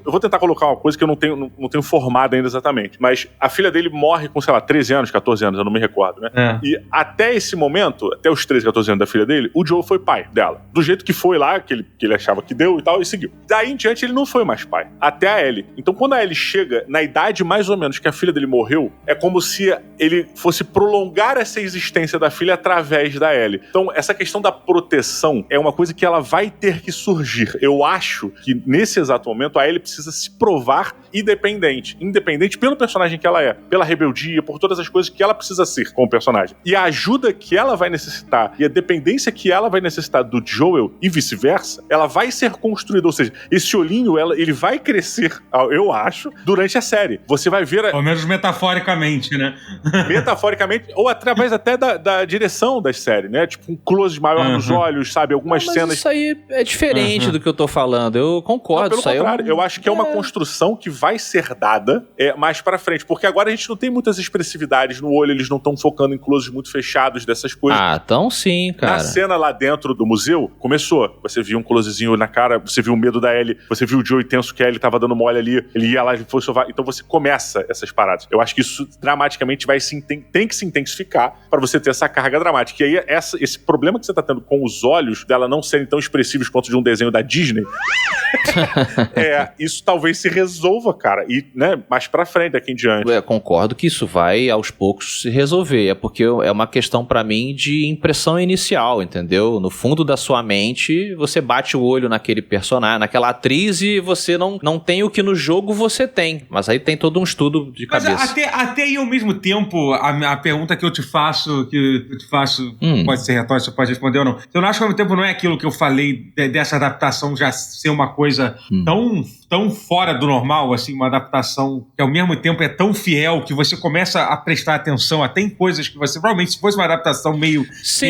Eu vou tentar colocar uma coisa que eu não tenho formado ainda exatamente. Mas a filha dele morre com, sei lá, 13 anos, 14 anos, eu não me recordo, né? E até esse momento, até os 13, 14 anos da filha dele, o Joel foi pai dela. Do jeito que foi lá, que ele achava que deu e tal, e seguiu. Daí em diante, ele não foi mais pai. Até a Ellie. Então, quando a Ellie chega na idade mais ou menos que a filha dele morreu, é como se ele fosse prolongar essa existência da filha através da Ellie. Então, essa questão da proteção é uma coisa que ela vai ter que surgir. Eu acho que, nesse exato momento, a Ellie precisa se provar independente pelo personagem que ela é, pela rebeldia, por todas as coisas que ela precisa ser como personagem. E a ajuda que ela vai necessitar e a dependência que ela vai necessitar do Joel e vice-versa, ela vai ser construída. Ou seja, esse olhinho, ele vai crescer, eu acho, durante a série. Você vai ver... Pelo menos metaforicamente, né? Metaforicamente, ou através até da direção da série, né? Tipo, um close maior nos olhos, sabe? Algumas cenas... Isso aí é diferente do que eu tô falando. Eu concordo. Não, pelo contrário, eu acho que é uma construção que vai ser dada mais pra frente. Porque agora a gente não tem muitas expressividades no olho, eles não estão focando em closes muito fechados dessas coisas. Então sim, cara. Na cena lá dentro do museu, começou. Você viu um closezinho na cara, você viu o medo da Ellie, você viu o Joe tenso que a Ellie tava dando mole ali, ele ia lá e foi sovar. Então você começa essas paradas. Eu acho que isso dramaticamente tem que se intensificar pra você ter essa carga dramática. E aí esse problema que você tá tendo com os olhos dela não serem tão expressivos quanto de um desenho da Disney, isso talvez se resolva, cara. E, né, mais pra frente, daqui em diante. Eu concordo que isso vai aos poucos se resolver. É porque é uma questão pra mim de impressão inicial, entendeu? No fundo da sua mente, você bate o olho naquele personagem, naquela atriz, e você não tem o que no jogo você tem. Mas aí tem todo um estudo de cabeça. Mas até aí, ao mesmo tempo, a pergunta que eu te faço, pode ser retórica, você pode responder ou não. Eu não acho que ao mesmo tempo não é aquilo que eu falei dessa adaptação já ser uma coisa tão fora do normal, assim, uma adaptação que ao mesmo tempo é tão fiel que você começa a prestar atenção até em coisas que você, provavelmente, se fosse uma adaptação meio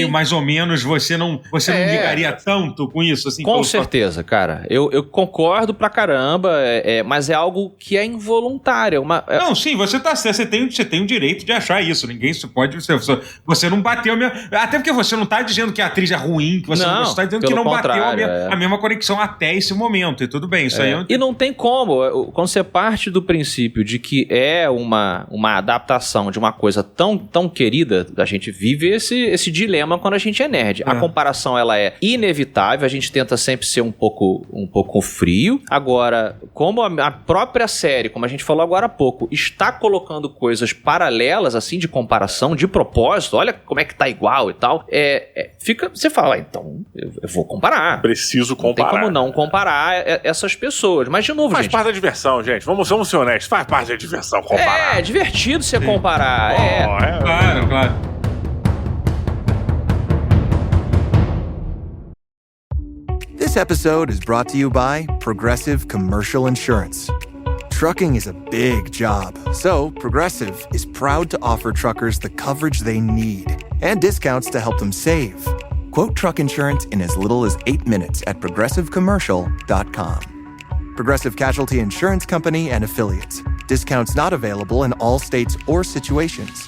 mais ou menos, você não ligaria tanto com isso, assim. Com certeza, cara. Eu concordo concordo pra caramba, mas é algo que é involuntário. Não, sim, você tem o direito de achar isso. Ninguém pode... Você não bateu a minha... Até porque você não tá dizendo que a atriz é ruim, que você tá dizendo que não bateu a mesma conexão até esse momento. E tudo bem, isso aí... E não tem como. Quando você parte do princípio de que é uma adaptação de uma coisa tão querida, a gente vive esse dilema quando a gente é nerd. A comparação, ela é inevitável, a gente tenta sempre ser um pouco frio. Agora, como a própria série, como a gente falou agora há pouco, está colocando coisas paralelas, assim, de comparação, de propósito, olha como é que tá igual e tal, você fala, então, eu vou comparar. Preciso comparar. Não tem como não comparar essas pessoas. Mas, de novo, faz parte da diversão, gente. Vamos ser honestos. Faz parte da diversão comparar. É divertido você comparar. Claro. This episode is brought to you by Progressive Commercial Insurance. Trucking is a big job, so Progressive is proud to offer truckers the coverage they need and discounts to help them save. Quote truck insurance in as little as 8 minutes at progressivecommercial.com. Progressive Casualty Insurance Company and Affiliates. Discounts not available in all states or situations.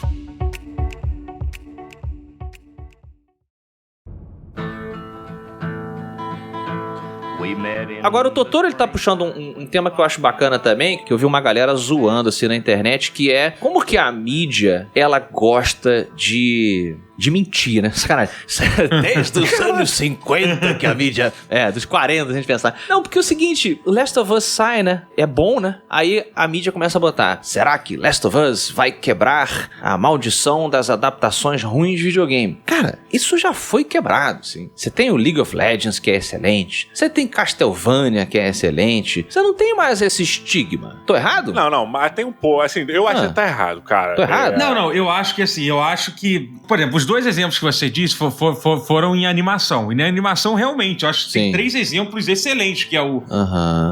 Agora, o Totoro, ele tá puxando um tema que eu acho bacana também, que eu vi uma galera zoando assim na internet, que é como que a mídia, ela gosta de mentir, né? Sacanagem. Desde os anos 50 que a mídia... dos 40 a gente pensar. Não, porque é o seguinte, Last of Us sai, né? É bom, né? Aí a mídia começa a botar, será que Last of Us vai quebrar a maldição das adaptações ruins de videogame? Cara, isso já foi quebrado, sim. Você tem o League of Legends, que é excelente. Você tem Castlevania, que é excelente. Você não tem mais esse estigma. Tô errado? Não, mas tem um pouco, assim, eu acho que tá errado, cara. Tô errado? Não, eu acho que, por exemplo, os 2 exemplos que você disse foram em animação. E na animação, realmente, eu acho que tem 3 exemplos excelentes, que é o...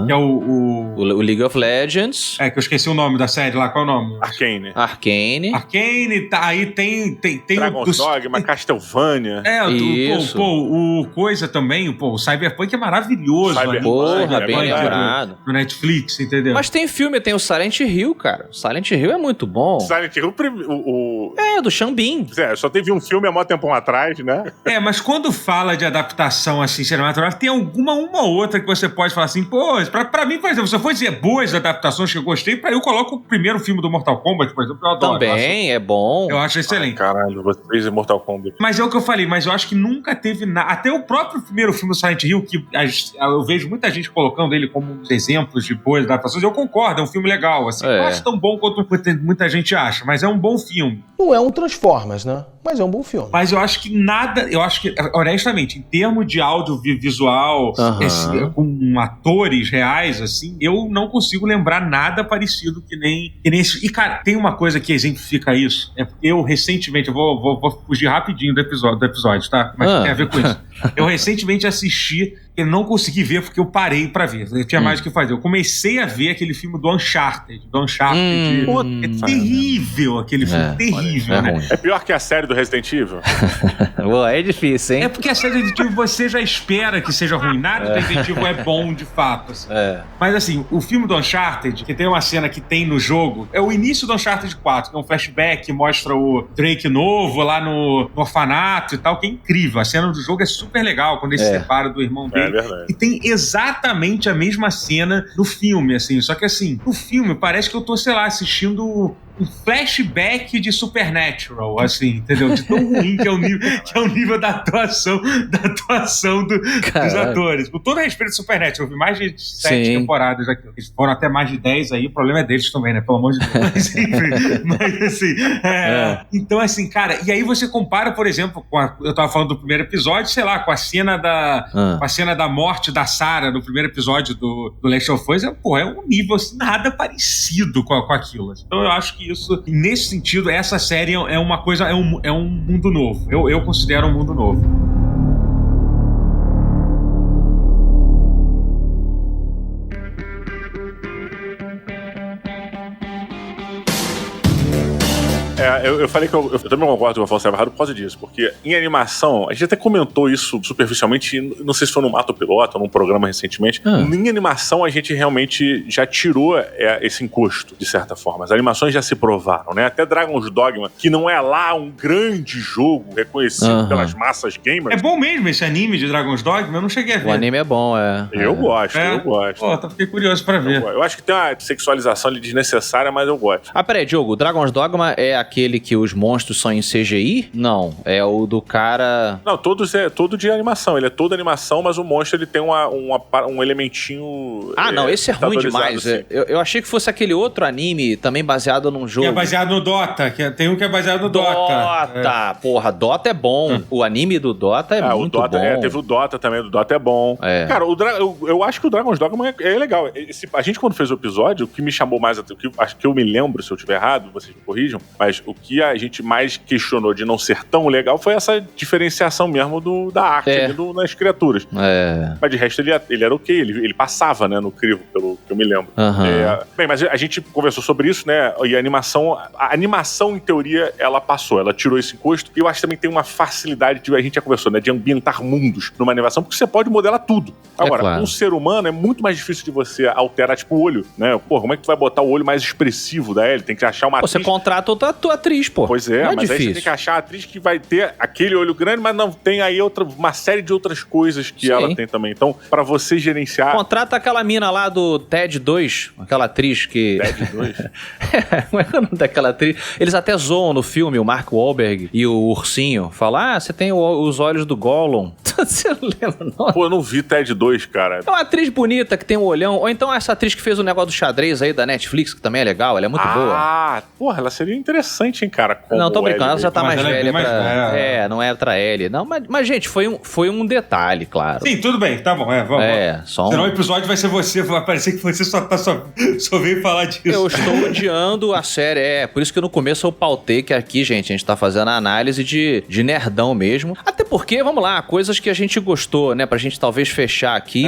que é o League of Legends. Que eu esqueci o nome da série lá. Qual é o nome? Arcane. Tá, aí tem Dragon's Dogma, Castlevania. O coisa também, o Cyberpunk é maravilhoso. Porra, bem lembrado. No Netflix, entendeu? Mas tem filme, tem o Silent Hill, cara. Silent Hill é muito bom. Silent Hill, do Xambin. Só teve um filme há mó tempão atrás, né? Mas quando fala de adaptação, assim, cinematográfica, tem uma ou outra que você pode falar assim, pra mim, por exemplo, se eu for dizer boas adaptações que eu gostei, eu coloco o primeiro filme do Mortal Kombat, por exemplo, eu adoro. Também, é bom. Eu acho excelente. Caralho, vocês em Mortal Kombat. Mas é o que eu falei, mas eu acho que nunca teve nada. Até o próprio primeiro filme do Silent Hill, que eu vejo muita gente colocando ele como exemplos de boas adaptações, eu concordo, é um filme legal, assim. Não acho tão bom quanto muita gente acha, mas é um bom filme. Não é um Transformers, né? Mas é um bom filme. Mas eu acho que honestamente, em termos de audiovisual, com atores reais, assim, eu não consigo lembrar nada parecido que nem esse. E, cara, tem uma coisa que exemplifica isso. É porque eu recentemente, eu vou fugir rapidinho do episódio, tá? Mas tem a ver com isso. Eu recentemente assisti, eu não consegui ver porque eu parei pra ver. Eu tinha mais o que fazer. Eu comecei a ver aquele filme do Uncharted. É terrível aquele filme, terrível, né? É pior que a série do Resident Evil? É difícil, hein? É porque a série do Resident Evil você já espera que seja ruim. Nada do Resident Evil é bom, de fato. Assim. Mas assim, o filme do Uncharted, que tem uma cena que tem no jogo, é o início do Uncharted 4, que é um flashback que mostra o Drake novo lá no orfanato e tal, que é incrível. A cena do jogo é super legal, quando ele se separa do irmão dele. E tem exatamente a mesma cena no filme, assim. Só que assim, no filme parece que eu tô, sei lá, assistindo um flashback de Supernatural, assim, entendeu? De tão ruim que é o nível da atuação dos atores. Com todo respeito ao Supernatural, eu vi mais de 7 temporadas aqui. Eles foram até mais de 10 aí, o problema é deles também, né? Pelo amor de Deus. Mas, enfim, mas assim, então assim, cara, e aí você compara, por exemplo, eu tava falando do primeiro episódio, sei lá, com a cena da morte da Sarah no primeiro episódio do Last of Us, é um nível assim, nada parecido com aquilo. Então eu acho que isso, nesse sentido, essa série é uma coisa, é um mundo novo. Eu considero um mundo novo. Eu falei que eu também concordo com o Afonso errado por causa disso, porque em animação, a gente até comentou isso superficialmente, não sei se foi no Mato Piloto ou num programa recentemente, em animação a gente realmente já tirou esse encosto, de certa forma. As animações já se provaram, né? Até Dragon's Dogma, que não é lá um grande jogo reconhecido pelas massas gamers. É bom mesmo esse anime de Dragon's Dogma? Eu não cheguei a ver. O anime é bom, Eu gosto. Pô, fiquei curioso pra ver. Eu acho que tem uma sexualização ali desnecessária, mas eu gosto. Peraí, Diogo, o Dragon's Dogma é aquele que os monstros são em CGI? Não, é o do cara... Não, todo de animação. Ele é todo animação, mas o monstro ele tem um elementinho... não, esse é ruim demais. Assim. Eu achei que fosse aquele outro anime também baseado num jogo. Que é baseado no Dota. Tem um que é baseado no Dota. Porra, Dota é bom. O anime do Dota é muito bom. Teve o Dota também, do Dota é bom. Cara, eu acho que o Dragon's Dogma é legal. A gente, quando fez o episódio, o que me chamou mais... Acho que eu me lembro, se eu estiver errado, vocês me corrijam, mas o que a gente mais questionou de não ser tão legal foi essa diferenciação mesmo da arte ali nas criaturas. Mas de resto ele era ok, ele passava, né, no crivo, pelo que eu me lembro. Bem, mas a gente conversou sobre isso, né, e a animação em teoria, ela passou, ela tirou esse encosto, e eu acho que também tem uma facilidade, a gente já conversou, né, de ambientar mundos numa animação, porque você pode modelar tudo. Agora, claro. Um ser humano é muito mais difícil de você alterar, tipo, o olho, né, como é que tu vai botar o olho mais expressivo da Ellie? Tem que achar uma atriz... Você contrata outra atriz, pô. Pois é, não mas difícil. Aí você tem que achar a atriz que vai ter aquele olho grande, mas não tem aí uma série de outras coisas que ela tem também. Então, pra você gerenciar... Contrata aquela mina lá do TED 2, aquela atriz que... TED 2? Como é o nome daquela atriz? Eles até zoam no filme, o Mark Wahlberg e o ursinho. Falam, você tem os olhos do Gollum. Você não lembra, não? Pô, eu não vi TED 2, cara. É uma atriz bonita que tem um olhão. Ou então essa atriz que fez o negócio do xadrez aí da Netflix, que também é legal, ela é muito boa. Porra, ela seria interessante, hein, cara? Não, tô brincando, ela já tá mais velha pra... não é pra Ellie. Não, mas gente, foi um detalhe, claro. Sim, tudo bem, tá bom, vamos. Só Senão o episódio vai ser você, vai parecer que você só veio falar disso. Eu estou odiando a série, por isso que no começo eu pautei que aqui, gente, a gente tá fazendo a análise de nerdão mesmo. Até porque, vamos lá, coisas que a gente gostou, né, pra gente talvez fechar aqui.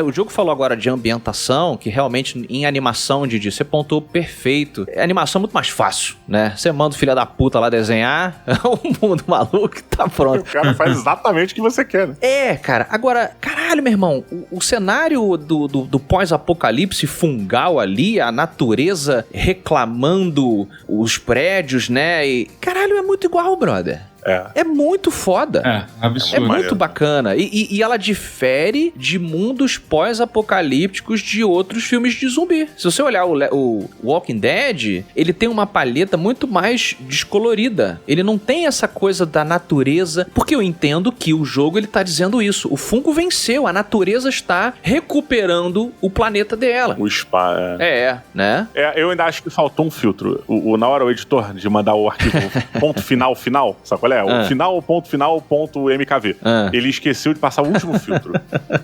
O Diogo falou agora de ambientação, que realmente em animação, Didi, você pontou perfeito. Animação é muito mais fácil, né? Você manda o filho da puta lá desenhar, o mundo maluco tá pronto. O cara faz exatamente o que você quer, né? Cara. Agora, caralho, meu irmão, o cenário do pós-apocalipse fungal ali, a natureza reclamando os prédios, né? E, caralho, é muito igual, brother. É muito foda. Absurdo. É muito bacana. E ela difere de mundos pós-apocalípticos de outros filmes de zumbi. Se você olhar o Walking Dead, ele tem uma paleta muito mais descolorida. Ele não tem essa coisa da natureza, porque eu entendo que o jogo ele tá dizendo isso. O fungo venceu, a natureza está recuperando o planeta dela. O spa, né? Eu ainda acho que faltou um filtro. Na hora o editor de mandar o arquivo ponto final, sabe qual é? O final.final.mkv. Ele esqueceu de passar o último filtro.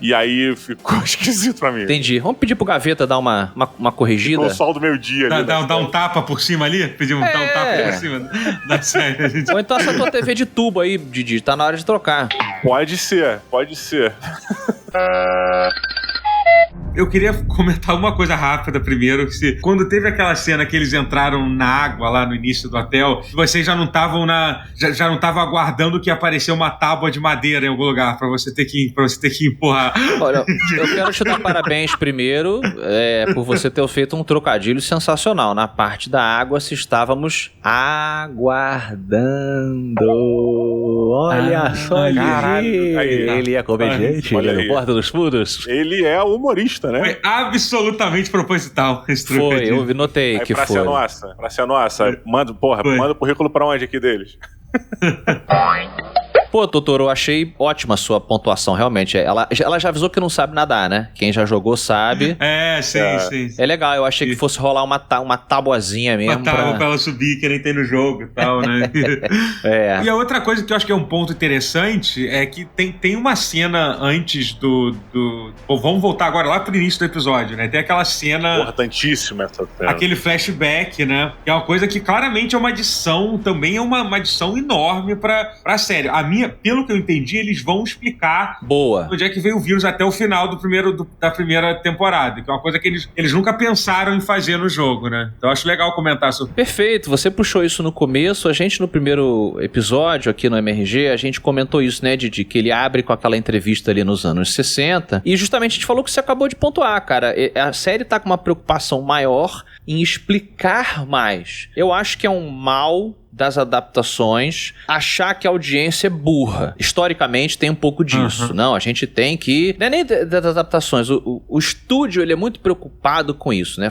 E aí ficou esquisito pra mim. Entendi. Vamos pedir pro Gaveta dar uma corrigida? Ficou o sol do meio-dia ali. Dá um tapa por cima ali? Pedimos dar um tapa por cima da série. Ou então essa tua TV de tubo aí, Didi, tá na hora de trocar. Pode ser. Eu queria comentar uma coisa rápida primeiro, que quando teve aquela cena que eles entraram na água lá no início do hotel, vocês já não estavam já não estavam aguardando que apareceu uma tábua de madeira em algum lugar pra você ter que empurrar. Olha, eu quero te dar parabéns primeiro por você ter feito um trocadilho sensacional. Na parte da água, se estávamos aguardando. Olha só, caralho. Ele é comediante, ele é no Porta dos Fundos. Ele é humorista, né? Foi absolutamente proposital esse trocadilho. Eu notei aí, que pra foi. Pra ser nossa, manda o currículo pra onde aqui deles? Pô, Totoro, eu achei ótima a sua pontuação, realmente. Ela já avisou que não sabe nadar, né? Quem já jogou sabe. Sim. É legal, eu achei que fosse rolar uma tabuazinha mesmo. Uma tábua pra ela subir, que nem tem no jogo e tal, né? E a outra coisa que eu acho que é um ponto interessante é que tem uma cena antes do... vamos voltar agora lá pro início do episódio, né? Tem aquela cena... Importantíssima essa cena. Aquele flashback, né? Que é uma coisa que claramente é uma adição, também é uma adição enorme pra série. A minha mim, pelo que eu entendi, eles vão explicar onde é que veio o vírus até o final da primeira temporada, que é uma coisa que eles nunca pensaram em fazer no jogo, né? Então eu acho legal comentar sobre. Perfeito, você puxou isso no começo, a gente no primeiro episódio aqui no MRG, a gente comentou isso, né, Didi, que ele abre com aquela entrevista ali nos anos 60, e justamente a gente falou que você acabou de pontuar, cara, a série tá com uma preocupação maior em explicar mais. Eu acho que é um mal das adaptações achar que a audiência é burra. Historicamente tem um pouco disso. Não, a gente tem que... Não é nem das adaptações. O estúdio, ele é muito preocupado com isso, né?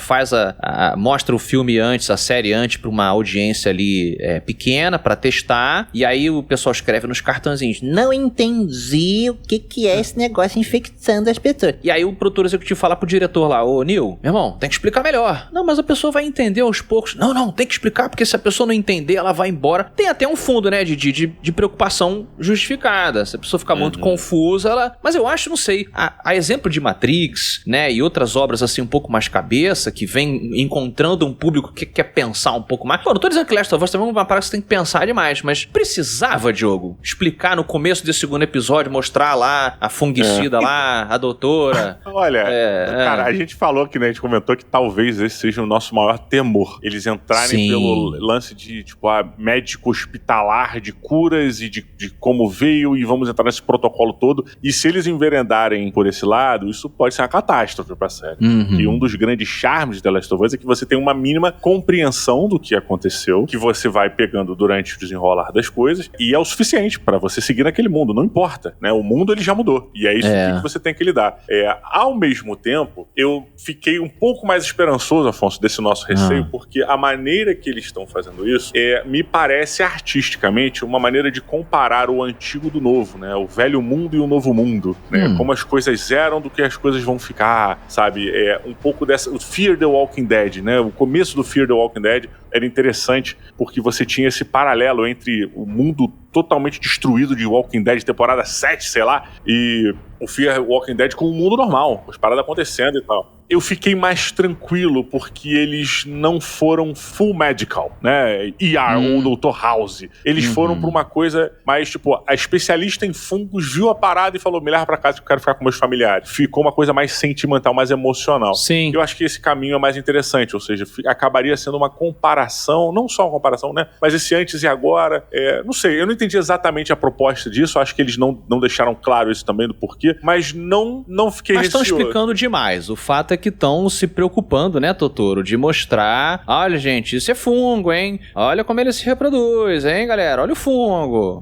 Mostra o filme antes, a série antes, pra uma audiência ali pequena, pra testar, e aí o pessoal escreve nos cartãozinhos: não entendi o que é esse negócio infectando as pessoas. E aí o produtor executivo fala pro diretor lá: ô, Neil, meu irmão, tem que explicar melhor. Não, mas a pessoa vai entender aos poucos. Não, tem que explicar, porque se a pessoa não entender, ela vai embora. Tem até um fundo, né, de preocupação justificada. Se a pessoa ficar muito confusa, ela... Mas eu acho, não sei, a exemplo de Matrix, né, e outras obras assim um pouco mais cabeça, que vem encontrando um público que quer pensar um pouco mais. Pô, não tô dizendo que Last of Us também é uma parada que você tem que pensar demais, mas precisava, Diogo, explicar no começo desse segundo episódio, mostrar lá a fungicida lá, a doutora. Olha, cara, a gente falou que, né, a gente comentou que talvez esse seja o nosso maior temor. Eles entrarem pelo lance de, tipo, médico hospitalar de curas e de como veio, e vamos entrar nesse protocolo todo. E se eles enveredarem por esse lado, isso pode ser uma catástrofe pra série. E um dos grandes charmes de The Last of Us é que você tem uma mínima compreensão do que aconteceu, que você vai pegando durante o desenrolar das coisas, e é o suficiente pra você seguir naquele mundo, não importa, né? O mundo, ele já mudou, e é isso que você tem que lidar. Ao mesmo tempo, eu fiquei um pouco mais esperançoso, Afonso, desse nosso receio, porque a maneira que eles estão fazendo isso me parece artisticamente uma maneira de comparar o antigo do novo, né? O velho mundo e o novo mundo, né? Como as coisas eram do que as coisas vão ficar, sabe? Um pouco dessa... O Fear the Walking Dead, né? O começo do Fear the Walking Dead era interessante porque você tinha esse paralelo entre o mundo totalmente destruído de Walking Dead temporada 7, sei lá, e o Fear Walking Dead com o mundo normal, as paradas acontecendo e tal. Eu fiquei mais tranquilo porque eles não foram full medical, né? ou Dr. House. Eles foram pra uma coisa mais, tipo, a especialista em fungos viu a parada e falou: me leva pra casa que eu quero ficar com meus familiares. Ficou uma coisa mais sentimental, mais emocional. Sim. Eu acho que esse caminho é mais interessante, ou seja, acabaria sendo uma comparação, não só uma comparação, né? Mas esse antes e agora, não sei, eu não entendi exatamente a proposta disso, acho que eles não deixaram claro isso também do porquê, mas não fiquei receoso. Mas estão explicando demais. O fato é que estão se preocupando, né, Totoro, de mostrar: olha, gente, isso é fungo, hein? Olha como ele se reproduz, hein, galera? Olha o fungo.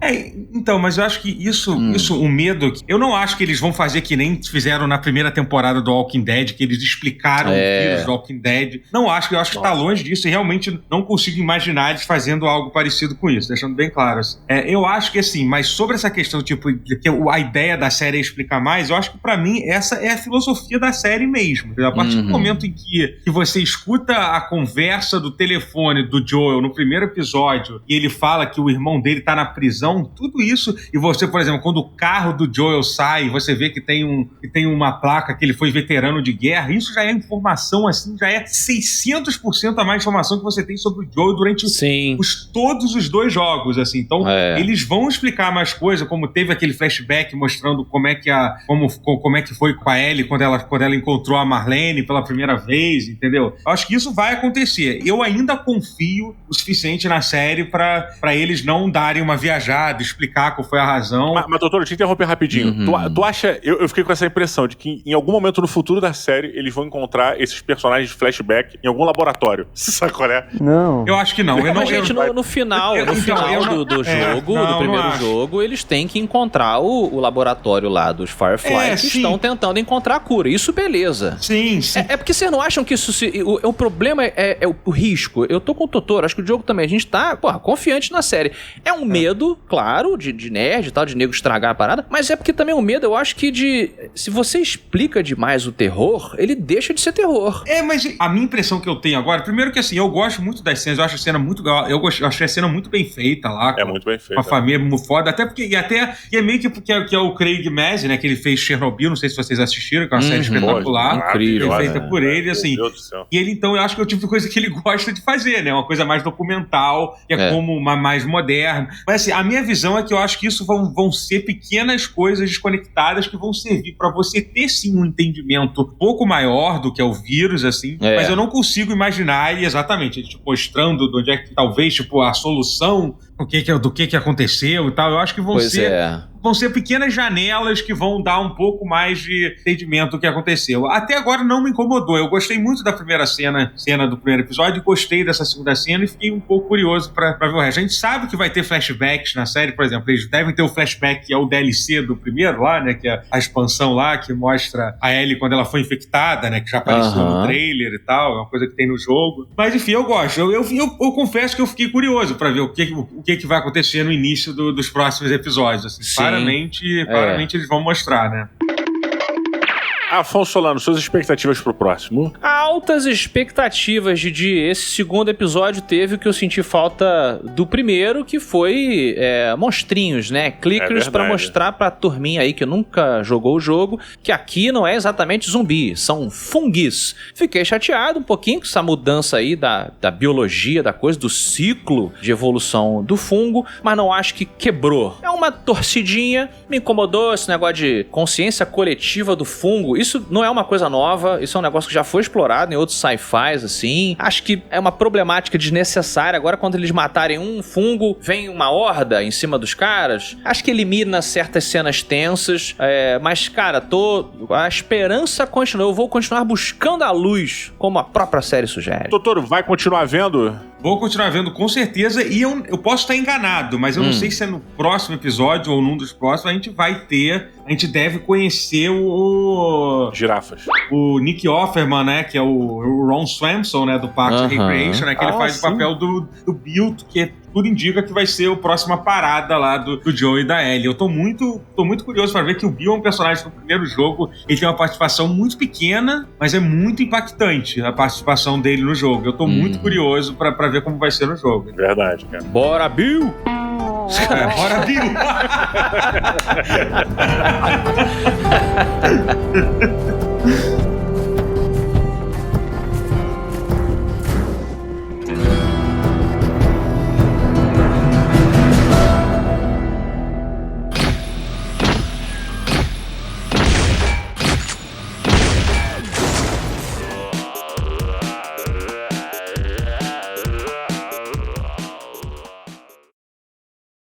Então, mas eu acho que isso, o medo... Eu não acho que eles vão fazer que nem fizeram na primeira temporada do Walking Dead, que eles explicaram o vírus do Walking Dead. Não acho, eu acho que tá longe disso, e realmente não consigo imaginar eles fazendo algo parecido com isso, deixando bem claro. Assim. Eu acho que, assim, mas sobre essa questão, tipo, que a ideia da série é explicar mais, eu acho que pra mim essa é a filosofia da série mesmo. A partir do momento em que você escuta a conversa do telefone do Joel no primeiro episódio e ele fala que o irmão dele tá na prisão, tudo isso, e você, por exemplo, quando o carro do Joel sai, você vê que tem uma placa que ele foi veterano de guerra, isso já é informação, assim, já é 600% a mais informação que você tem sobre o Joel durante todos os dois jogos, assim. Então, eles vão explicar mais coisa, como teve aquele flashback mostrando como é que foi com a Ellie quando ela encontrou a Marlene pela primeira vez, entendeu? Eu acho que isso vai acontecer. Eu ainda confio o suficiente na série pra eles não darem uma viajada, explicar qual foi a razão. Mas doutor, deixa eu interromper rapidinho. Tu acha... Eu fiquei com essa impressão de que em algum momento no futuro da série eles vão encontrar esses personagens de flashback em algum laboratório. Sabe qual é? Não. Eu acho que não. No final do primeiro jogo, eles têm que encontrar o laboratório lá dos Firefly que estão tentando encontrar a cura. Isso, beleza. Sim. É porque vocês não acham que isso... O problema é o risco. Eu tô com o Totoro, acho que o Diogo também. A gente tá, confiante na série. É um medo, claro, de nerd e tal, de nego estragar a parada, mas é porque também o medo, eu acho que se você explica demais o terror, ele deixa de ser terror. Mas a minha impressão que eu tenho agora, primeiro que assim, eu gosto muito das cenas, eu acho a cena muito... Eu achei a cena muito bem feita lá. Muito bem feita. Com a família muito foda, até porque... E é meio que é o Craig Mazin, né, que ele fez Chernobyl, não sei se vocês assistiram, que é uma série espetacular. Incrível. Feita por ele, assim. Meu Deus do céu. E ele, então, eu acho que é o tipo de coisa que ele gosta de fazer, né? Uma coisa mais documental, que é como uma mais moderna. Mas, assim, a minha visão é que eu acho que isso vão ser pequenas coisas desconectadas que vão servir pra você ter, sim, um entendimento um pouco maior do que é o vírus, assim. Mas eu não consigo imaginar ele exatamente, ele, tipo, mostrando de onde é que talvez, tipo, a solução, do que aconteceu e tal. Eu acho que vão ser pequenas janelas que vão dar um pouco mais de entendimento do que aconteceu. Até agora não me incomodou. Eu gostei muito da primeira cena do primeiro episódio, gostei dessa segunda cena e fiquei um pouco curioso pra ver o resto. A gente sabe que vai ter flashbacks na série, por exemplo, eles devem ter o flashback que é o DLC do primeiro lá, né, que é a expansão lá, que mostra a Ellie quando ela foi infectada, né, que já apareceu no trailer e tal, é uma coisa que tem no jogo. Mas enfim, eu gosto. Eu confesso que eu fiquei curioso pra ver o que vai acontecer no início dos próximos episódios, assim. Claramente eles vão mostrar, né? Afonso Solano, suas expectativas pro próximo? Altas expectativas, Didi. Esse segundo episódio teve o que eu senti falta do primeiro, que foi monstrinhos, né? Clickers pra mostrar pra turminha aí que nunca jogou o jogo, que aqui não é exatamente zumbi, são fungis. Fiquei chateado um pouquinho com essa mudança aí da biologia, da coisa, do ciclo de evolução do fungo, mas não acho que quebrou. É uma torcidinha, me incomodou esse negócio de consciência coletiva do fungo. Isso não é uma coisa nova, isso é um negócio que já foi explorado em outros sci-fis, assim. Acho que é uma problemática desnecessária. Agora, quando eles matarem um fungo, vem uma horda em cima dos caras. Acho que elimina certas cenas tensas, mas, cara, a esperança continua. Eu vou continuar buscando a luz, como a própria série sugere. Totoro, vai continuar vendo? Vou continuar vendo, com certeza, e eu posso estar enganado, mas eu não sei se é no próximo episódio ou num dos próximos, a gente deve conhecer Girafas. O Nick Offerman, né, que é o Ron Swanson, né, do Parks and Recreation, né, que ele faz o papel do Bill, que tudo indica que vai ser a próxima parada lá do Joe e da Ellie. Eu tô muito curioso para ver que o Bill é um personagem do primeiro jogo, ele tem uma participação muito pequena, mas é muito impactante a participação dele no jogo. Eu tô muito curioso para ver como vai ser no jogo. Verdade, cara. Bora, Bill! Bora, Bill!